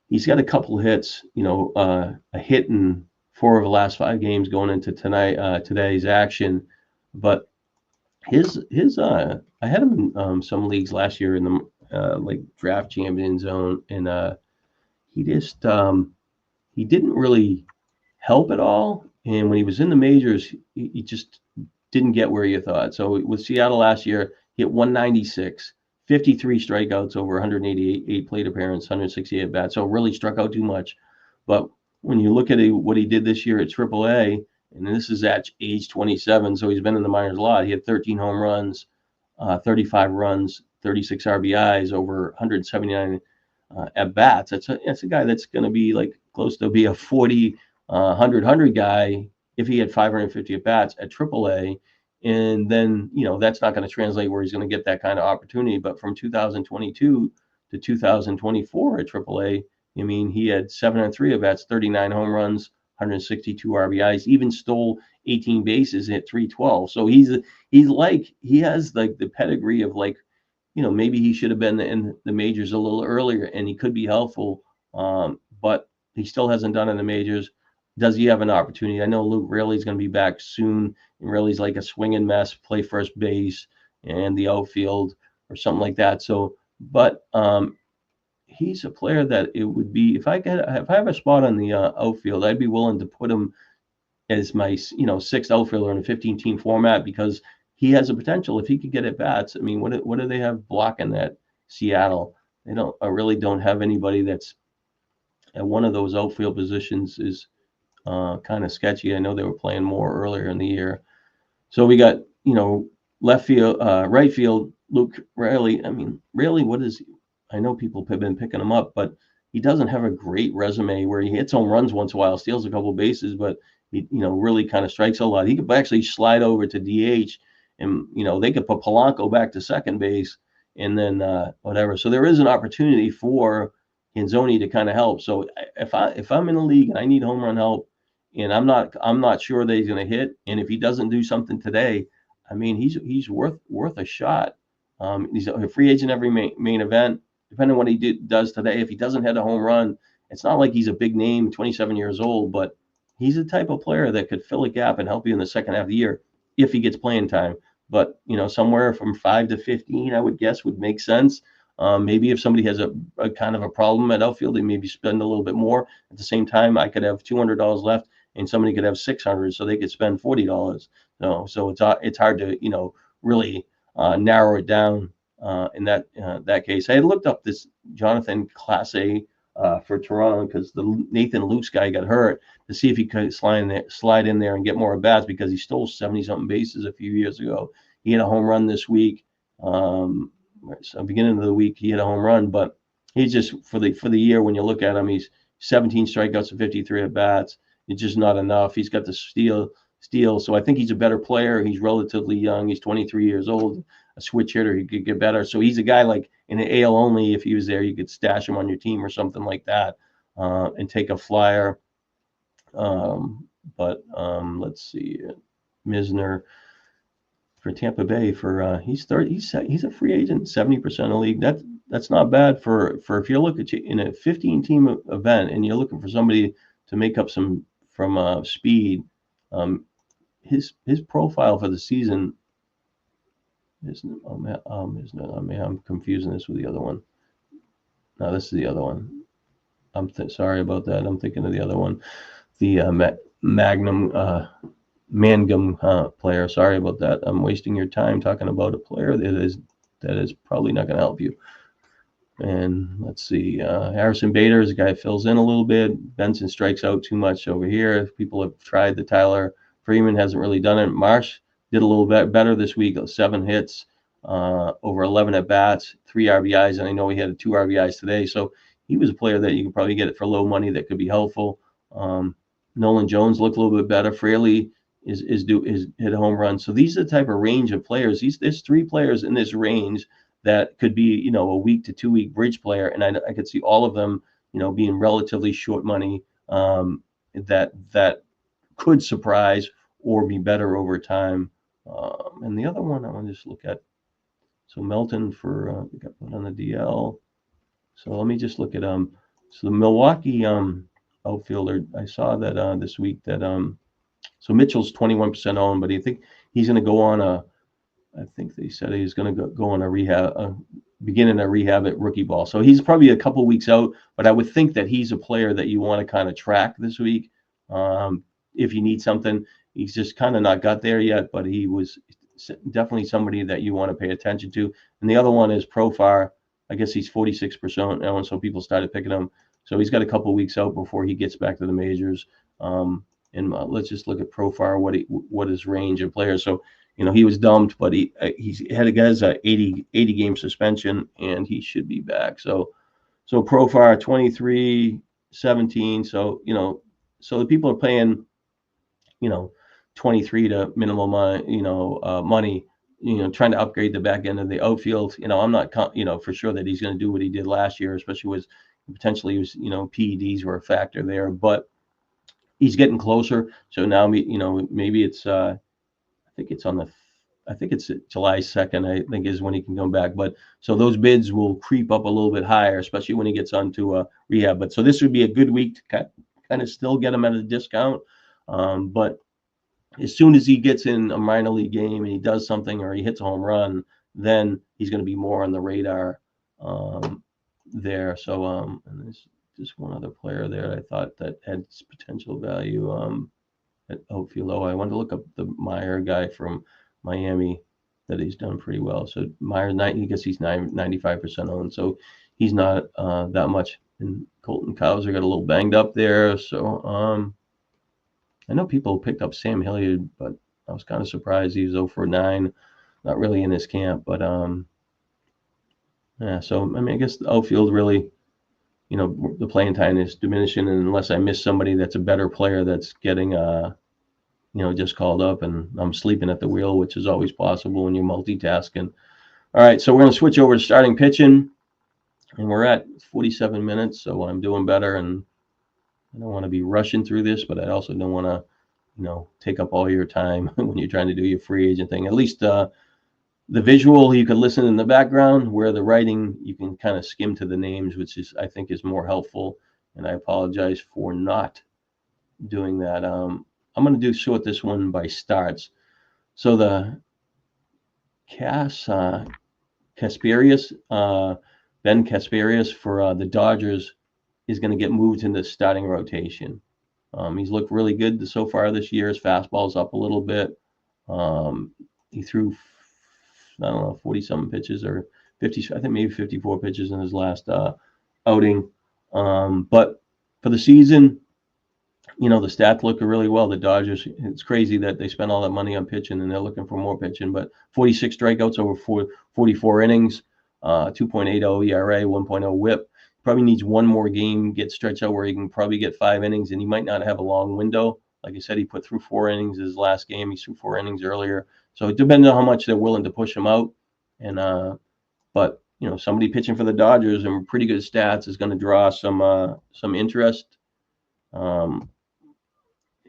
He's got a couple hits, a hit in 4 of the last 5 games going into today's action. But I had him in some leagues last year in the like draft champion zone, and he just he didn't really help at all. And when he was in the majors, he just didn't get where you thought. So with Seattle last year, he hit 196, 53 strikeouts over 188 plate appearances, 168 at bats. So really struck out too much. But when you look at what he did this year at AAA, and this is at age 27, so he's been in the minors a lot. He had 13 home runs, 35 runs, 36 RBIs, over 179 at bats. That's a guy that's going to be like close to be a 40, 100 guy if he had 550 at bats at AAA. And then, that's not going to translate where he's going to get that kind of opportunity. But from 2022 to 2024 at AAA, I mean, he had 703 at bats, 39 home runs, 162 RBIs, even stole 18 bases at 312. So he has like the pedigree of like, maybe he should have been in the majors a little earlier and he could be helpful. But he still hasn't done it in the majors. Does he have an opportunity? I know Luke Raley's going to be back soon, and Raley's like a swinging mess, play first base and the outfield or something like that. So, but he's a player that it would be, if I have a spot on the outfield, I'd be willing to put him as my 6th outfielder in a 15-team format, because he has a potential if he could get at bats. I mean, what do they have blocking that Seattle? They really don't have anybody that's at one of those outfield positions is kind of sketchy. I know they were playing more earlier in the year. So we got, left field, right field, Luke Raley. I mean, Raley, I know people have been picking him up, but he doesn't have a great resume where he hits home runs once in a while, steals a couple of bases, but he, really kind of strikes a lot. He could actually slide over to DH, and, they could put Polanco back to second base, and then whatever. So there is an opportunity for Canzoni to kind of help. So if I'm in a league and I need home run help, and I'm not sure that he's going to hit, and if he doesn't do something today, I mean, he's worth a shot. He's a free agent every main event. Depending on what he does today, if he doesn't hit a home run, it's not like he's a big name, 27 years old, but he's the type of player that could fill a gap and help you in the second half of the year if he gets playing time. But somewhere from 5 to 15, I would guess, would make sense. Maybe if somebody has a kind of a problem at outfield, they maybe spend a little bit more. At the same time, I could have $200 left, and somebody could have $600, so they could spend $40. So it's hard to really narrow it down in that case. I had looked up this Jonathan Clase for Toronto because the Nathan Luce guy got hurt, to see if he could slide in there and get more at bats, because he stole 70-something bases a few years ago. He had a home run this week. So beginning of the week, he had a home run, but he's just for the year, when you look at him, he's 17 strikeouts and 53 at bats. It's just not enough. He's got the steal. So I think he's a better player. He's relatively young. He's 23 years old. A switch hitter, he could get better. So he's a guy like in the AL only. If he was there, you could stash him on your team or something like that, and take a flyer. But let's see, Misner for Tampa Bay he's a free agent, 70% of the league. That's not bad for if you look at in a 15-team event and you're looking for somebody to make up some from speed. His profile for the season isn't. I'm confusing this with the other one. No, this is the other one. Sorry about that. I'm thinking of the other one, the Mangum player. Sorry about that. I'm wasting your time talking about a player that is probably not going to help you. And let's see, Harrison Bader is a guy who fills in a little bit. Benson strikes out too much over here. People have tried the Tyler Freeman, hasn't really done it. Marsh did a little bit better this week, 7 hits, over 11 at bats, 3 RBIs, and I know he had 2 RBIs today. So he was a player that you could probably get it for low money that could be helpful. Nolan Jones looked a little bit better. Fraley is hit a home run. So these are the type of range of players. There's 3 players in this range that could be, a week to 2 week bridge player, and I could see all of them, being relatively short money, that could surprise or be better over time. And the other one I want to just look at. So Melton got put on the DL. So let me just look at so the Milwaukee outfielder. I saw that this week that so Mitchell's 21% owned, but I think he's going to go on I think they said he's going to go on a rehab, beginning a rehab at rookie ball. So he's probably a couple weeks out, but I would think that he's a player that you want to kind of track this week. If you need something, he's just kind of not got there yet, but he was definitely somebody that you want to pay attention to. And the other one is Profar. I guess he's 46% now, and so people started picking him. So he's got a couple weeks out before he gets back to the majors. And let's just look at Profar, what his range of players. So he was dumped, but he had a guy's 80 game suspension, and he should be back. So Profar 23, 17. So so the people are paying 23 to minimum money, trying to upgrade the back end of the outfield. I'm not for sure that he's going to do what he did last year, especially with potentially PEDs were a factor there, but he's getting closer. So now maybe it's I think it's July 2nd, I think, is when he can come back. But so those bids will creep up a little bit higher, especially when he gets onto rehab. But so this would be a good week to kind of still get him at a discount. But as soon as he gets in a minor league game and he does something or he hits a home run, then he's going to be more on the radar there. So and there's just one other player there I thought that had potential value at outfield. I wanted to look up the Meyer guy from Miami that he's done pretty well. So Meyer, I guess he's 95% owned, so he's not that much. And Colton Cowser got a little banged up there. So I know people picked up Sam Hilliard, but I was kind of surprised he was 0 for 9, not really in his camp. But yeah, so I mean, I guess the outfield really, the playing time is diminishing, and unless I miss somebody that's a better player that's getting just called up and I'm sleeping at the wheel, which is always possible when you're multitasking. All right, so we're going to switch over to starting pitching, and we're at 47 minutes, so I'm doing better, and I don't want to be rushing through this, but I also don't want to, take up all your time when you're trying to do your free agent thing. At least the visual, you can listen in the background, where the writing, you can kind of skim to the names, which I think is more helpful. And I apologize for not doing that. I'm going to sort this one by starts. So the Kasperius, Ben Kasperius for the Dodgers is going to get moved into starting rotation. He's looked really good so far this year. His fastball's up a little bit. He threw, 40-something pitches or 50, I think maybe 54 pitches in his last outing. But for the season, the stats look really well. The Dodgers, it's crazy that they spent all that money on pitching and they're looking for more pitching, but 46 strikeouts over 44 innings, 2.80 ERA, 1.0 whip. Probably needs one more game, get stretched out where he can probably get 5 innings, and he might not have a long window. Like I said, he put through 4 innings his last game. He threw 4 innings earlier. So it depends on how much they're willing to push him out. And but somebody pitching for the Dodgers and pretty good stats is going to draw some interest. So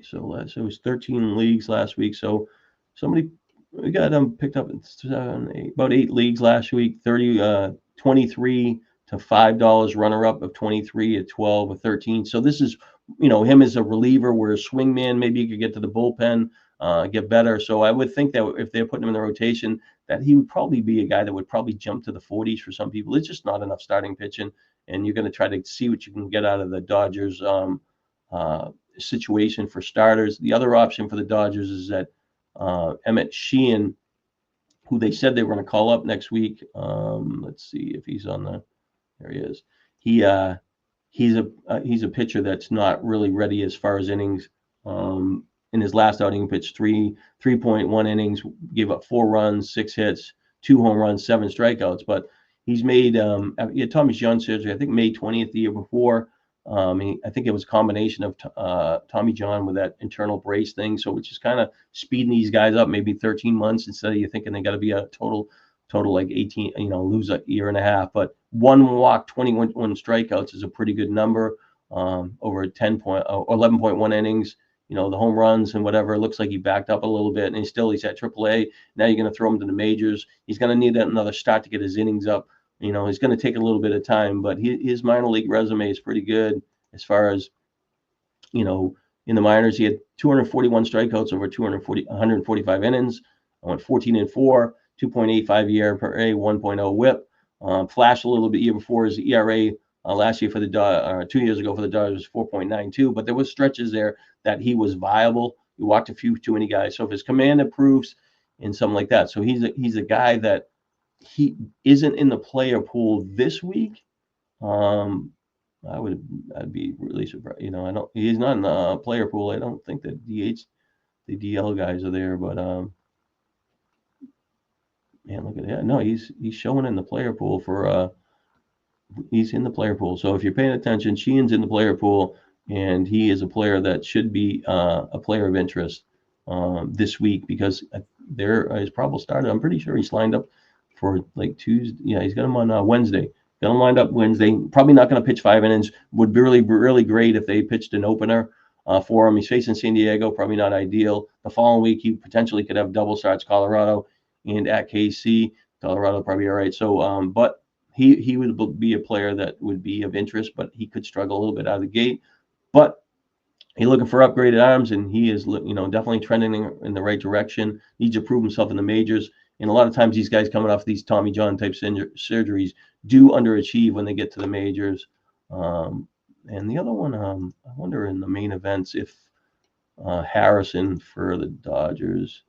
it was 13 leagues last week. So we got picked up in about 8 leagues last week. 23 to $5 runner-up of 23 at 12 or 13. So this is, him as a reliever, where a swingman, maybe you could get to the bullpen, get better. So I would think that if they're putting him in the rotation, that he would probably be a guy that would probably jump to the 40s for some people. It's just not enough starting pitching, and you're going to try to see what you can get out of the Dodgers situation for starters. The other option for the Dodgers is that Emmett Sheehan, who they said they were going to call up next week. Let's see if he's on the. There he is. He's a pitcher that's not really ready as far as innings. In his last outing, he pitched 3.1 innings, gave up 4 runs, 6 hits, 2 home runs, 7 strikeouts. But he's made he had Tommy John surgery, I think May 20th the year before. I think it was a combination of Tommy John with that internal brace thing, so it's just kind of speeding these guys up, maybe 13 months instead of you thinking they got to be a total like 18, lose a year and a half. But 1 walk, 21 strikeouts is a pretty good number over 11.1 innings. The home runs and whatever. It looks like he backed up a little bit, and he's at AAA. Now you're going to throw him to the majors. He's going to need another start to get his innings up. He's going to take a little bit of time, but his minor league resume is pretty good as far as, in the minors. He had 241 strikeouts over 145 innings. I went 14-4, 2.85 ERA, 1.0 WHIP. Flashed a little bit year before. His ERA last year for the 2 years ago for the Dodgers was 4.92, but there was stretches there that he was viable. He walked a few too many guys. So if his command improves and something like that, so he's a guy that he isn't in the player pool this week. I'd be really surprised. He's not in the player pool. I don't think that the DL guys are there, but man, look at that. No, he's showing in the player pool for he's in the player pool. So if you're paying attention, Sheehan's in the player pool, and he is a player that should be a player of interest this week because his probable started. I'm pretty sure he's lined up for like Tuesday. Yeah, he's got him on Wednesday. Got him lined up Wednesday. Probably not going to pitch 5 innings. Would be really great if they pitched an opener for him. He's facing San Diego. Probably not ideal. The following week, he potentially could have double starts, Colorado and at KC. Colorado probably all right. So, but he would be a player that would be of interest, but he could struggle a little bit out of the gate. But he's looking for upgraded arms, and he is, definitely trending in the right direction. Needs to prove himself in the majors. And a lot of times these guys coming off these Tommy John type surgeries do underachieve when they get to the majors. And the other one, I wonder in the main events if Harrison for the Dodgers.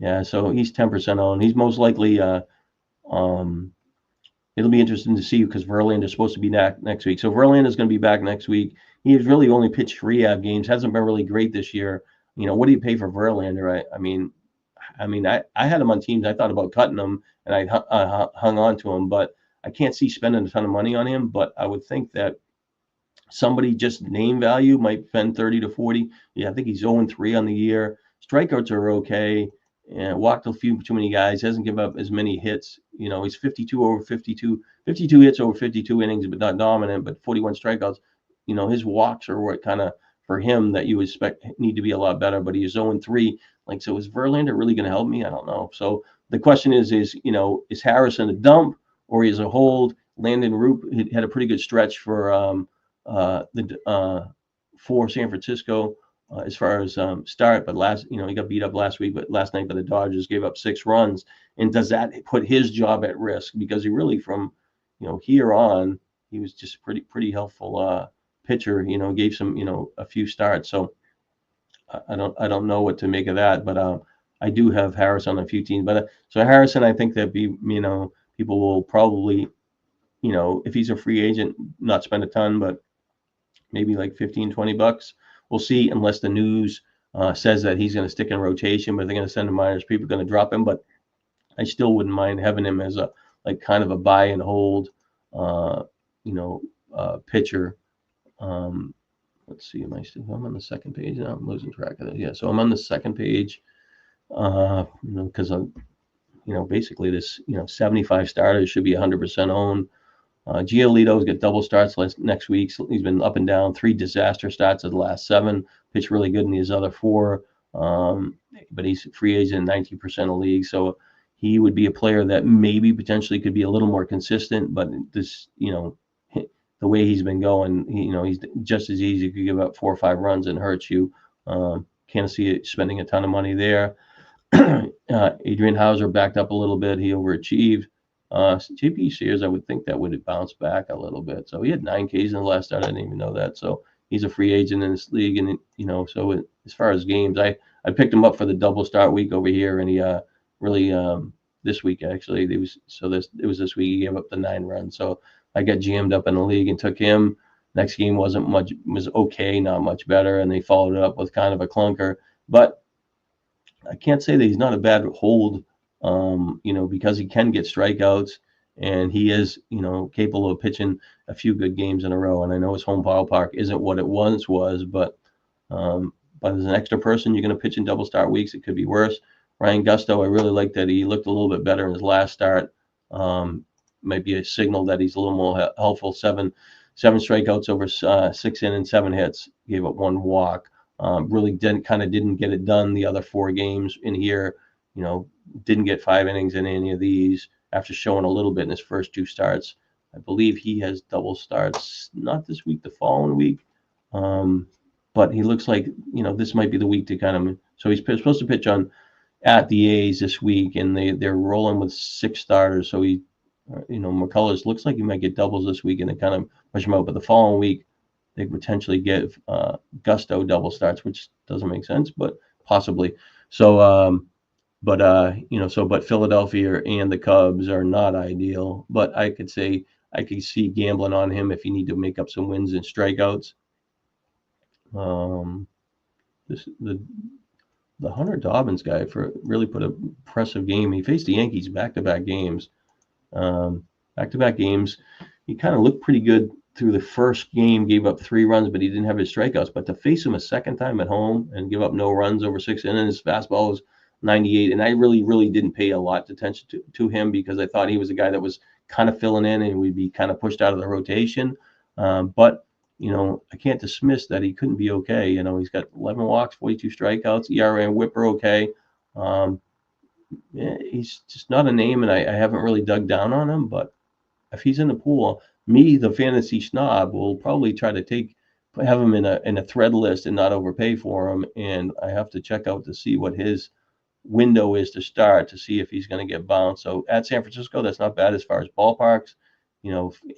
Yeah, so he's 10% owned. He's most likely. It'll be interesting to see because Verlander is supposed to be back next week. So Verlander is going to be back next week. He has really only pitched rehab games. Hasn't been really great this year. What do you pay for Verlander? I had him on teams. I thought about cutting him, and I hung on to him, but I can't see spending a ton of money on him. But I would think that somebody just name value might spend 30 to 40. Yeah, I think he's 0-3 on the year. Strikeouts are okay. And walked a few too many guys. Hasn't given up as many hits. He's 52 hits over 52 innings, but not dominant. But 41 strikeouts. His walks are what kind of for him that you expect need to be a lot better. But he's 0-3. So is Verlander really going to help me? I don't know. So the question is Harrison a dump or is a hold? Landon Roop had a pretty good stretch for for San Francisco. As far as start, but he got beat up last night by the Dodgers, gave up 6 runs. And does that put his job at risk? Because he really, from here on, he was just pretty helpful pitcher. Gave some a few starts. So I don't know what to make of that, but I do have Harris on a few teams. But so Harrison, I think that people will probably if he's a free agent, not spend a ton, but maybe like $15-20. We'll see, unless the news says that he's going to stick in rotation, but they're going to send him minors. People are going to drop him, but I still wouldn't mind having him as a kind of a buy and hold, pitcher. Let's see, I'm on the second page now. I'm losing track of it. Yeah, so I'm on the second page, because basically this 75 starters should be 100% owned. Giolito's got double starts next week. So he's been up and down. 3 disaster starts of the last 7. Pitched really good in his other 4. But he's free agent in 19% of leagues. So he would be a player that maybe potentially could be a little more consistent. But this, the way he's been going, he's just as easy to give up 4 or 5 runs and hurt you. Can't see it spending a ton of money there. Adrian Hauser backed up a little bit. He overachieved. JP Sears, I would think that would bounce back a little bit. So he had 9 Ks in the last start. I didn't even know that. So he's a free agent in this league. And, so as far as games, I picked him up for the double start week over here. And he really this week, actually, it was this week he gave up the 9 runs. So I got jammed up in the league and took him. Next game was okay, not much better. And they followed it up with kind of a clunker. But I can't say that he's not a bad hold. Because he can get strikeouts and he is, capable of pitching a few good games in a row. And I know his home ballpark isn't what it once was, but as an extra person, you're going to pitch in double start weeks. It could be worse. Ryan Gusto, I really like that he looked a little bit better in his last start. Might be a signal that he's a little more helpful. Seven strikeouts over 6 innings, 7 hits. Gave up 1 walk. Really didn't get it done the other 4 games in here. Didn't get 5 innings in any of these after showing a little bit in his first 2 starts. I believe he has double starts, not this week, the following week. But he looks like, this might be the week to kind of. So he's supposed to pitch at the A's this week, and they're rolling with 6 starters. So McCullers looks like he might get doubles this week, and they kind of push him out. But the following week, they potentially give Gusto double starts, which doesn't make sense, but possibly. So, but Philadelphia and the Cubs are not ideal. But I could see gambling on him if you need to make up some wins and strikeouts. The Hunter Dobbins guy really put an impressive game. He faced the Yankees back-to-back games. He kind of looked pretty good through the first game, gave up 3 runs, but he didn't have his strikeouts. But to face him a second time at home and give up no runs over 6 innings, fastball was 98. And I really, really didn't pay a lot of attention to him because I thought he was a guy that was kind of filling in and would be kind of pushed out of the rotation. But I can't dismiss that he couldn't be okay. He's got 11 walks, 42 strikeouts, ERA and WHIP are okay. He's just not a name, and I haven't really dug down on him. But if he's in the pool, me, the fantasy snob, will probably try to have him in a thread list and not overpay for him. And I have to check out to see what his window is to start to see if he's going to get bounced. So at San Francisco, that's not bad as far as ballparks.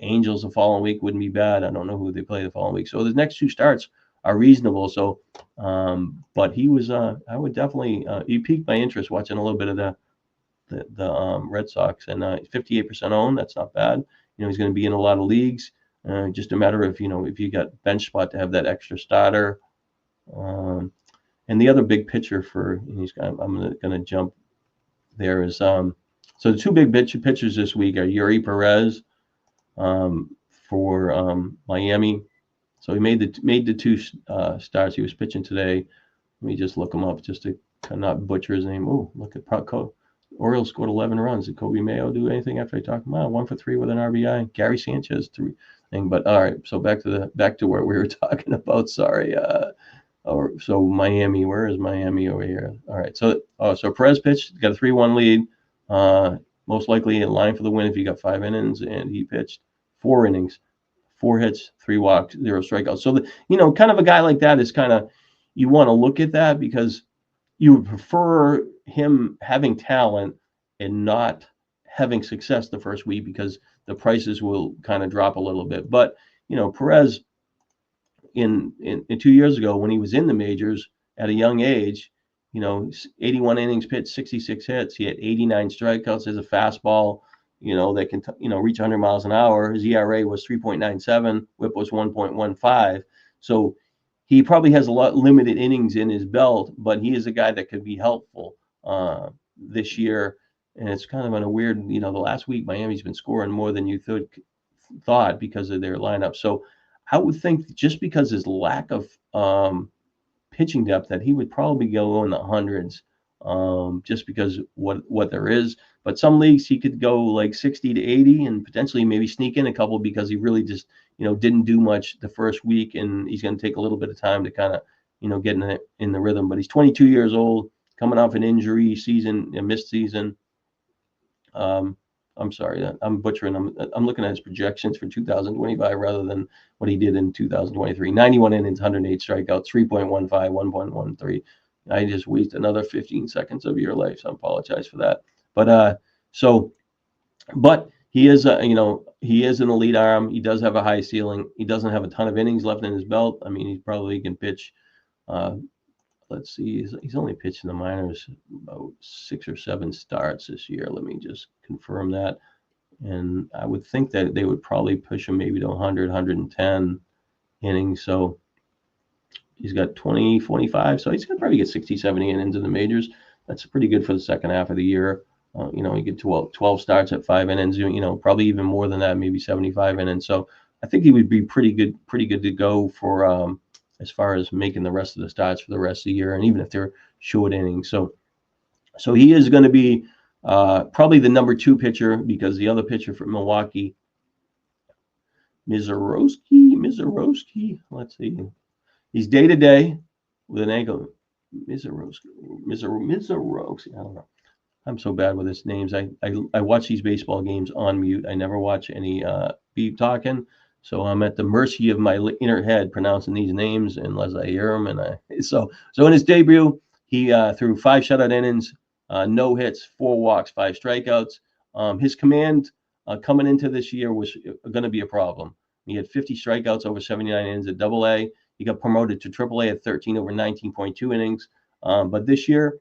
Angels the following week wouldn't be bad. I don't know who they play the following week. So the next 2 starts are reasonable. So, but he was, I would definitely, he piqued my interest watching a little bit of the Red Sox, and 58% owned. That's not bad. He's going to be in a lot of leagues. Just a matter of, if you got bench spot to have that extra starter. And the other big pitcher I'm going to jump there is, so the 2 big pitchers this week are Yuri Perez for Miami. So he made the 2 starts. He was pitching today. Let me just look him up just to not butcher his name. Oh, look at Orioles scored 11 runs. Did Kobe Mayo do anything after I talked about 1 for 3 with an RBI? Gary Sanchez 3 thing. But all right, so back to where we were talking about. Sorry. So Miami, where is Miami over here? All right, so Perez pitched, got a 3-1 lead. Most likely in line for the win if he got 5 innings, and he pitched 4 innings, 4 hits, 3 walks, 0 strikeouts. So kind of a guy like that is kind of, you want to look at that because you would prefer him having talent and not having success the first week because the prices will kind of drop a little bit. But Perez in 2 years ago when he was in the majors at a young age, 81 innings pitched, 66 hits. He had 89 strikeouts as a fastball, that can, reach 100 miles an hour. His ERA was 3.97. WHIP was 1.15. So he probably has a lot limited innings in his belt, but he is a guy that could be helpful this year. And it's kind of on a weird, the last week Miami's been scoring more than you thought because of their lineup. So I would think just because his lack of pitching depth that he would probably go in the hundreds, just because what there is. But some leagues he could go like 60 to 80 and potentially maybe sneak in a couple because he really just didn't do much the first week, and he's going to take a little bit of time to kind of get in the rhythm. But he's 22 years old, coming off an injury season, a missed season. I'm sorry, I'm butchering. I'm looking at his projections for 2025 rather than what he did in 2023. 91 innings, 108 strikeouts, 3.15, 1.13. I just wasted another 15 seconds of your life, so I apologize for that. But but he is he is an elite arm. He does have a high ceiling. He doesn't have a ton of innings left in his belt. I mean, he probably can pitch. Let's see, he's only pitched in the minors about 6 or 7 starts this year. Let me just confirm that. And I would think that they would probably push him maybe to 100, 110 innings. So he's got 20, 25. So he's going to probably get 60, 70 innings in the majors. That's pretty good for the second half of the year. You get 12 starts at 5 innings, probably even more than that, maybe 75 innings. So I think he would be pretty good to go for as far as making the rest of the starts for the rest of the year, and even if they're short innings. So he is going to be probably the number 2 pitcher, because the other pitcher for Milwaukee, Mizorowski, let's see, he's day to day with an ankle. Mizorowski, I don't know. I'm so bad with his names. I watch these baseball games on mute. I never watch any beep talking. So I'm at the mercy of my inner head pronouncing these names unless I hear them. So in his debut, he threw 5 shutout innings, no hits, 4 walks, 5 strikeouts. His command coming into this year was going to be a problem. He had 50 strikeouts over 79 innings at Double-A. He got promoted to Triple-A at 13 over 19.2 innings. But this year,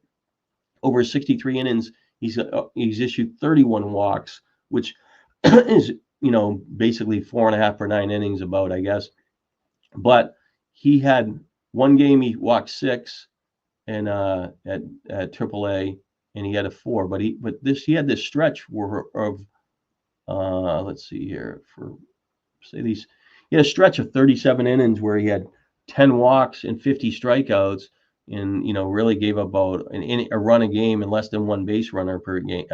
over 63 innings, he's issued 31 walks, which is basically 4.5 per 9 innings, about, I guess. But he had one game he walked 6, and at AAA, and he had a 4. But he had this stretch of let's see here, he had a stretch of 37 innings where he had 10 walks and 50 strikeouts, and really gave about a run a game and less than 1 base runner per game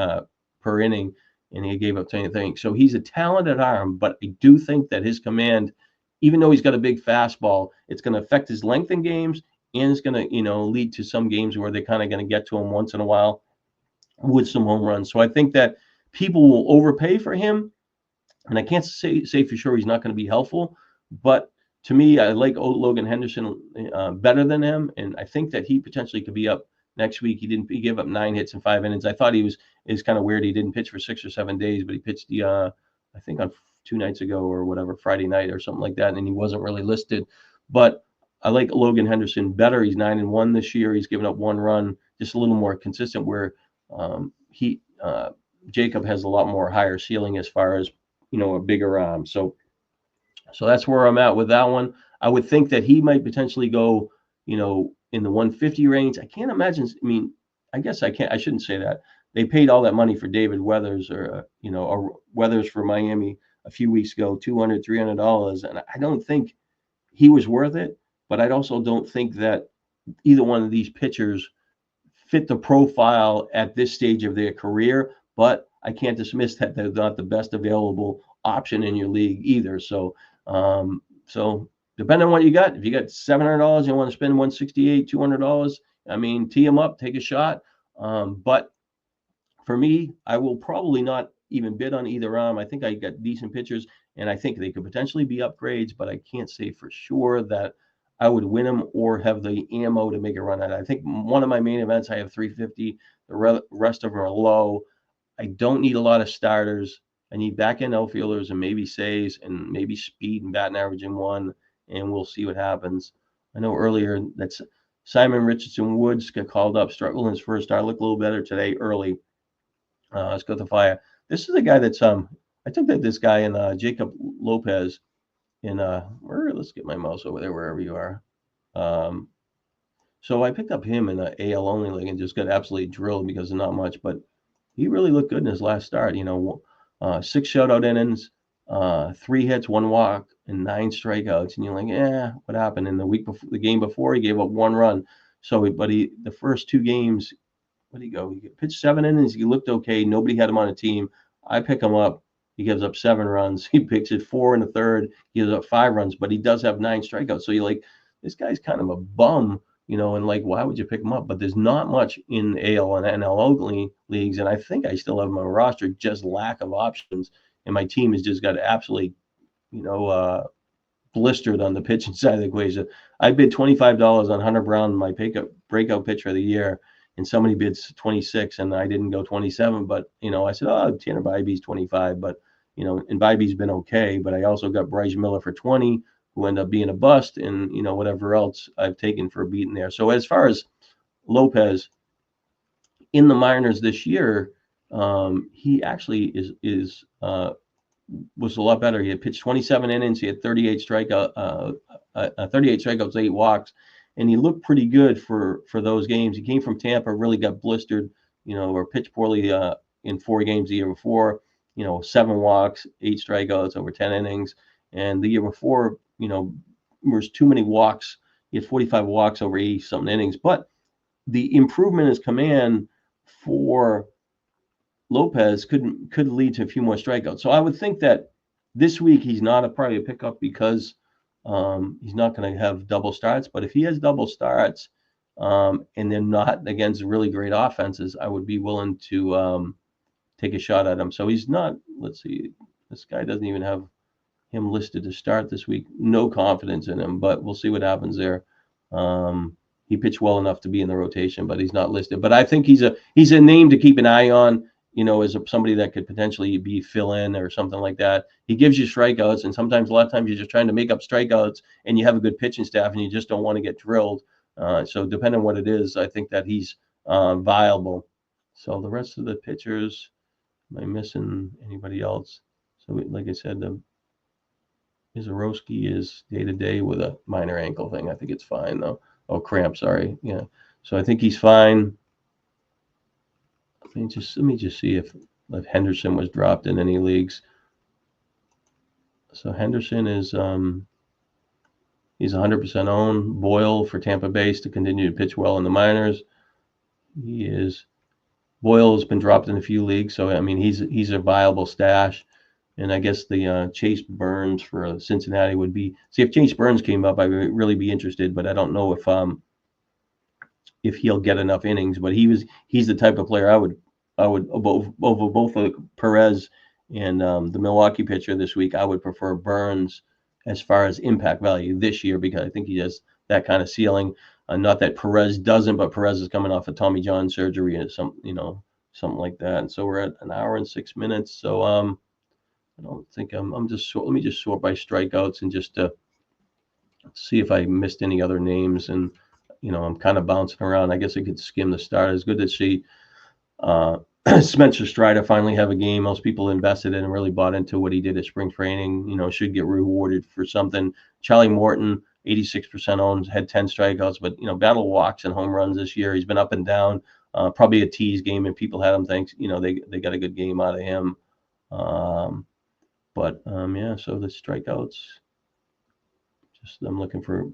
per inning, and he gave up 10 things. So he's a talented arm, but I do think that his command, even though he's got a big fastball, it's going to affect his length in games, and it's going to lead to some games where they're kind of going to get to him once in a while with some home runs. So I think that people will overpay for him, and I can't say for sure he's not going to be helpful, but to me, I like Logan Henderson better than him, and I think that he potentially could be up next week. He gave up 9 hits in 5 innings. I thought it's kind of weird he didn't pitch for 6 or 7 days, but he pitched I think on 2 nights ago or whatever, Friday night or something like that, and he wasn't really listed. But I like Logan Henderson better. He's 9-1 this year. He's given up 1 run, just a little more consistent, where Jacob has a lot more higher ceiling as far as a bigger arm. So that's where I'm at with that one. I would think that he might potentially go, in the 150 range. I can't imagine. I mean, I guess I shouldn't say that. They paid all that money for David Weathers, or Weathers for Miami a few weeks ago, $200, $300, and I don't think he was worth it. But I also don't think that either one of these pitchers fit the profile at this stage of their career. But I can't dismiss that they're not the best available option in your league either. So depending on what you got, if you got $700 and you want to spend $168, $200, I mean, tee them up, take a shot. But for me, I will probably not even bid on either arm. I think I got decent pitchers, and I think they could potentially be upgrades, but I can't say for sure that I would win them or have the ammo to make a run at it. I think one of my main events, I have 350. The rest of them are low. I don't need a lot of starters. I need back-end outfielders and maybe saves and maybe speed and batting average in 1, and we'll see what happens. I know earlier that Simon Richardson Woods got called up, struggled in his first start, looked a little better today early. Let's go to fire. This is a guy that's I took this guy in Jacob Lopez in let's get my mouse over there wherever you are. So I picked up him in an AL only league and just got absolutely drilled because of not much, but he really looked good in his last start. 6 shutout innings, 3 hits, 1 walk, and 9 strikeouts. And you're like, what happened? In the game before, he gave up 1 run. So, but the first 2 games, where'd he go? He pitched 7 innings. He looked okay. Nobody had him on a team. I pick him up. He gives up 7 runs. He picks it 4 in the third. He gives up 5 runs, but he does have 9 strikeouts. So you're like, this guy's kind of a bum. And like, why would you pick him up? But there's not much in AL and NL leagues, and I think I still have him on my roster, just lack of options. And my team has just got absolutely, blistered on the pitching side of the equation. I bid $25 on Hunter Brown, my breakout pitcher of the year, and somebody bids 26, and I didn't go 27. But I said, Tanner Bybee's 25, but and Bybee's been okay. But I also got Bryce Miller for 20. Who end up being a bust, and whatever else I've taken for a beating there. So as far as Lopez in the minors this year, he actually was a lot better. He had pitched 27 innings. He had 38 strikeouts, 8 walks, and he looked pretty good for those games. He came from Tampa, really got blistered, or pitched poorly in 4 games the year before, 7 walks, 8 strikeouts over 10 innings. And the year before, there was too many walks. He had 45 walks over 80 something innings. But the improvement in his command for Lopez could lead to a few more strikeouts. So I would think that this week he's not probably a pickup because he's not going to have double starts. But if he has double starts and they're not against really great offenses, I would be willing to take a shot at him. So he's not. Let's see, this guy doesn't even have him listed to start this week. No confidence in him, but we'll see what happens there. He pitched well enough to be in the rotation, but he's not listed. But I think he's a name to keep an eye on. As somebody that could potentially be fill in or something like that. He gives you strikeouts, and sometimes a lot of times you're just trying to make up strikeouts, and you have a good pitching staff, and you just don't want to get drilled. So depending on what it is, I think that he's viable. So the rest of the pitchers, am I missing anybody else? So like I said, Mizorowski is day-to-day with a minor ankle thing. I think it's fine, though. Oh, cramp, sorry. Yeah. So I think he's fine. Let me just see if Henderson was dropped in any leagues. So Henderson is he's 100% owned. Boyle for Tampa Bay to continue to pitch well in the minors. Boyle has been dropped in a few leagues, so I mean he's a viable stash. And I guess the Chase Burns for Cincinnati would be. See, if Chase Burns came up, I would really be interested, but I don't know if he'll get enough innings. But he's the type of player I would over both Perez and the Milwaukee pitcher this week. I would prefer Burns as far as impact value this year because I think he has that kind of ceiling. Not that Perez doesn't, but Perez is coming off of Tommy John surgery and something like that. And so we're at an hour and 6 minutes. So I don't think let me just sort by strikeouts and just see if I missed any other names. And I'm kind of bouncing around. I guess I could skim the start. It's good to see Spencer Strider finally have a game. Most people invested in and really bought into what he did at spring training. Should get rewarded for something. Charlie Morton, 86% owned, had 10 strikeouts, but battle walks and home runs this year. He's been up and down. Probably a tease game, and people had him think they got a good game out of him. Yeah, so the strikeouts, just I'm looking for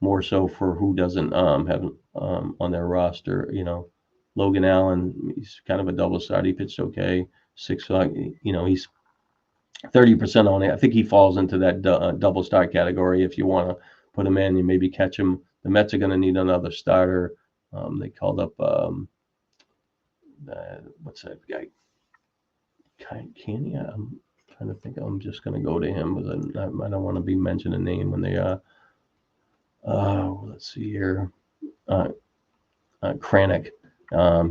more so for who doesn't have on their roster. Logan Allen, he's kind of a double start. He pitched okay. He's 30% on it. I think he falls into that double start category. If you want to put him in, you maybe catch him. The Mets are going to need another starter. They called up what's that guy? Canny. I'm trying to think. I'm just going to go to him, but I don't want to be mentioning a name when they let's see here. Kranick.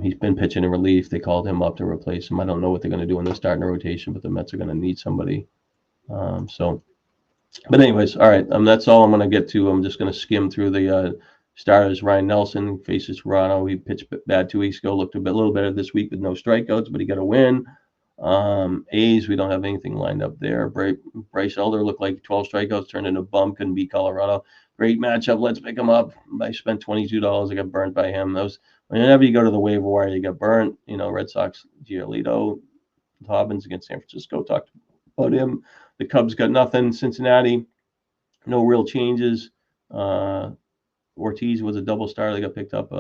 He's been pitching in relief. They called him up to replace him. I don't know what they're going to do in the starting rotation, but the Mets are going to need somebody. But anyways, all right. That's all I'm going to get to. I'm just going to skim through the starters. Ryan Nelson faces Toronto. He pitched bad 2 weeks ago. Looked a little better this week with no strikeouts, but he got a win. A's, we don't have anything lined up there. Bryce Elder looked like 12 strikeouts, turned into a bum, couldn't beat Colorado. Great matchup. Let's pick him up. I spent $22. I got burnt by him. Whenever you go to the waiver wire, you get burnt. Red Sox, Giolito, Dobbins against San Francisco. Talked about him. The Cubs got nothing. Cincinnati, no real changes. Ortiz was a double star. They got picked up.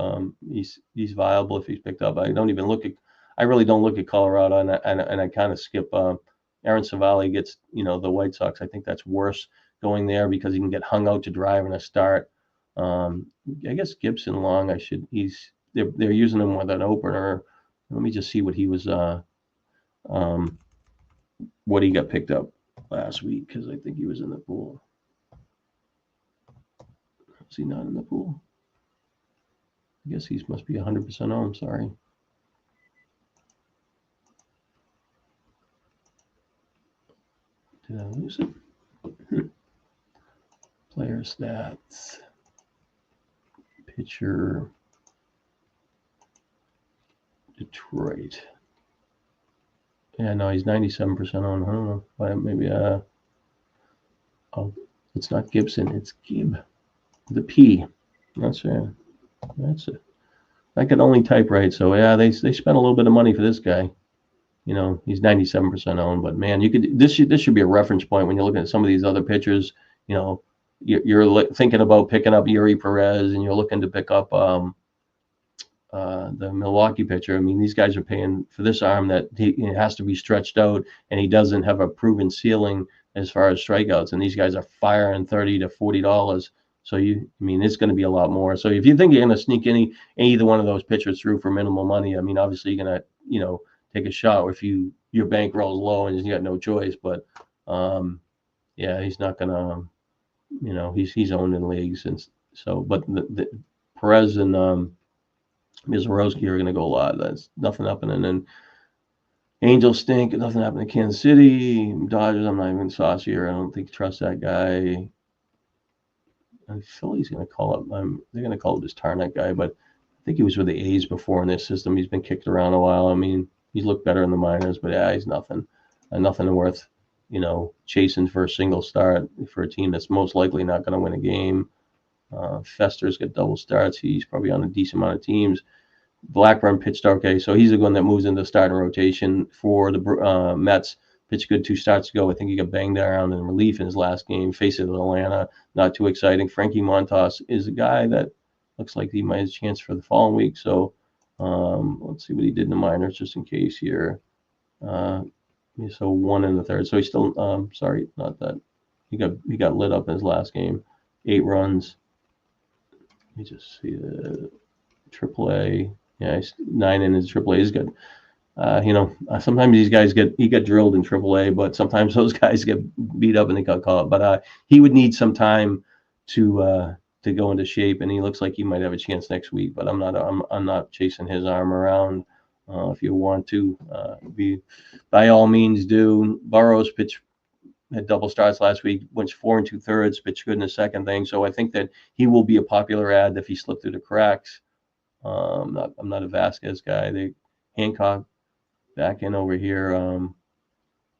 He's viable if he's picked up. I really don't look at Colorado, and I kind of skip. Aaron Savali gets the White Sox. I think that's worse going there because he can get hung out to drive in a start. I guess Gibson Long. They're using him with an opener. Let me just see what he was. What he got picked up last week because I think he was in the pool. Is he not in the pool? I guess he must be 100% owned. Sorry. Did I lose it? Player stats. Pitcher. Detroit. Yeah, no, he's 97% on. I don't know. Why maybe it's not Gibson, it's Gibb. The P. That's it. I could only type right. So yeah, they spent a little bit of money for this guy. You know, he's 97% owned, but man, you could this should be a reference point when you're looking at some of these other pitchers. You know, you're thinking about picking up Yuri Perez, and you're looking to pick up the Milwaukee pitcher. I mean, these guys are paying for this arm that it has to be stretched out, and he doesn't have a proven ceiling as far as strikeouts. And these guys are firing $30 to $40. So I mean, it's going to be a lot more. So if you think you're going to sneak either one of those pitchers through for minimal money, I mean, obviously you're going to, take a shot if your bankroll's low and you got no choice. But yeah, he's not going to, he's owned in leagues, and so. But the Perez and Mizorowski are going to go a lot. That's nothing happening. And Angels stink. Nothing happened to Kansas City. Dodgers, I'm not even saucier. I don't think trust that guy. Philly's going to call up. They're going to call up this Tarnett guy, but I think he was with the A's before in this system. He's been kicked around a while. I mean, he's looked better in the minors, but yeah, he's nothing worth, chasing for a single start for a team that's most likely not going to win a game. Fester's got double starts. He's probably on a decent amount of teams. Blackburn pitched okay, so he's the one that moves into starting rotation for the Mets. Pitched good 2 starts ago. I think he got banged around in relief in his last game. Faces Atlanta, not too exciting. Frankie Montas is a guy that looks like he might have a chance for the following week. So let's see what he did in the minors, just in case here. So 1 in the third. So he's still sorry, not that. He got lit up in his last game. 8 runs. Let me just see the AAA. Yeah, he's 9 in his AAA. He's good. Sometimes these guys get drilled in AAA, but sometimes those guys get beat up and they got caught. But he would need some time to go into shape, and he looks like he might have a chance next week. But I'm not chasing his arm around. If you want to, by all means do. Burrows had double starts last week, went 4 2/3, pitched good in the second thing. So I think that he will be a popular ad if he slipped through the cracks. I'm not a Vasquez guy. Hancock back in over here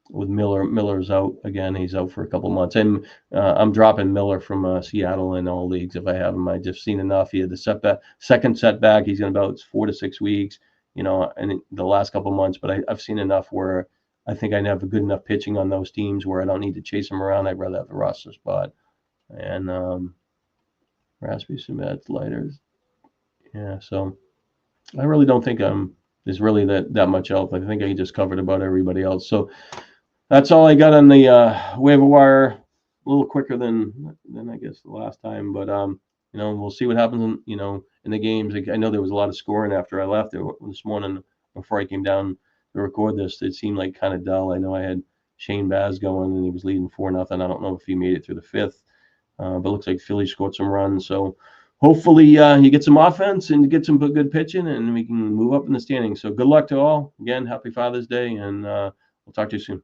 with Miller. Miller's out again. He's out for a couple months. And I'm dropping Miller from Seattle in all leagues if I have him. I just seen enough. He had the second setback. He's in about 4 to 6 weeks, and the last couple months. But I've seen enough where I think I have a good enough pitching on those teams where I don't need to chase them around. I'd rather have the roster spot. And Rasmussen, Mets, Lighters. Yeah, so I really don't think there's really that much else. I think I just covered about everybody else. So that's all I got on the waiver wire. A little quicker than I guess the last time, but we'll see what happens in the games. I know there was a lot of scoring after I left this morning before I came down to record this. It seemed like kind of dull. I know I had Shane Baz going and he was leading 4-0. I don't know if he made it through the 5th, but it looks like Philly scored some runs. So hopefully he gets some offense and get some good pitching, and we can move up in the standings. So good luck to all. Again, happy Father's Day, and we'll talk to you soon.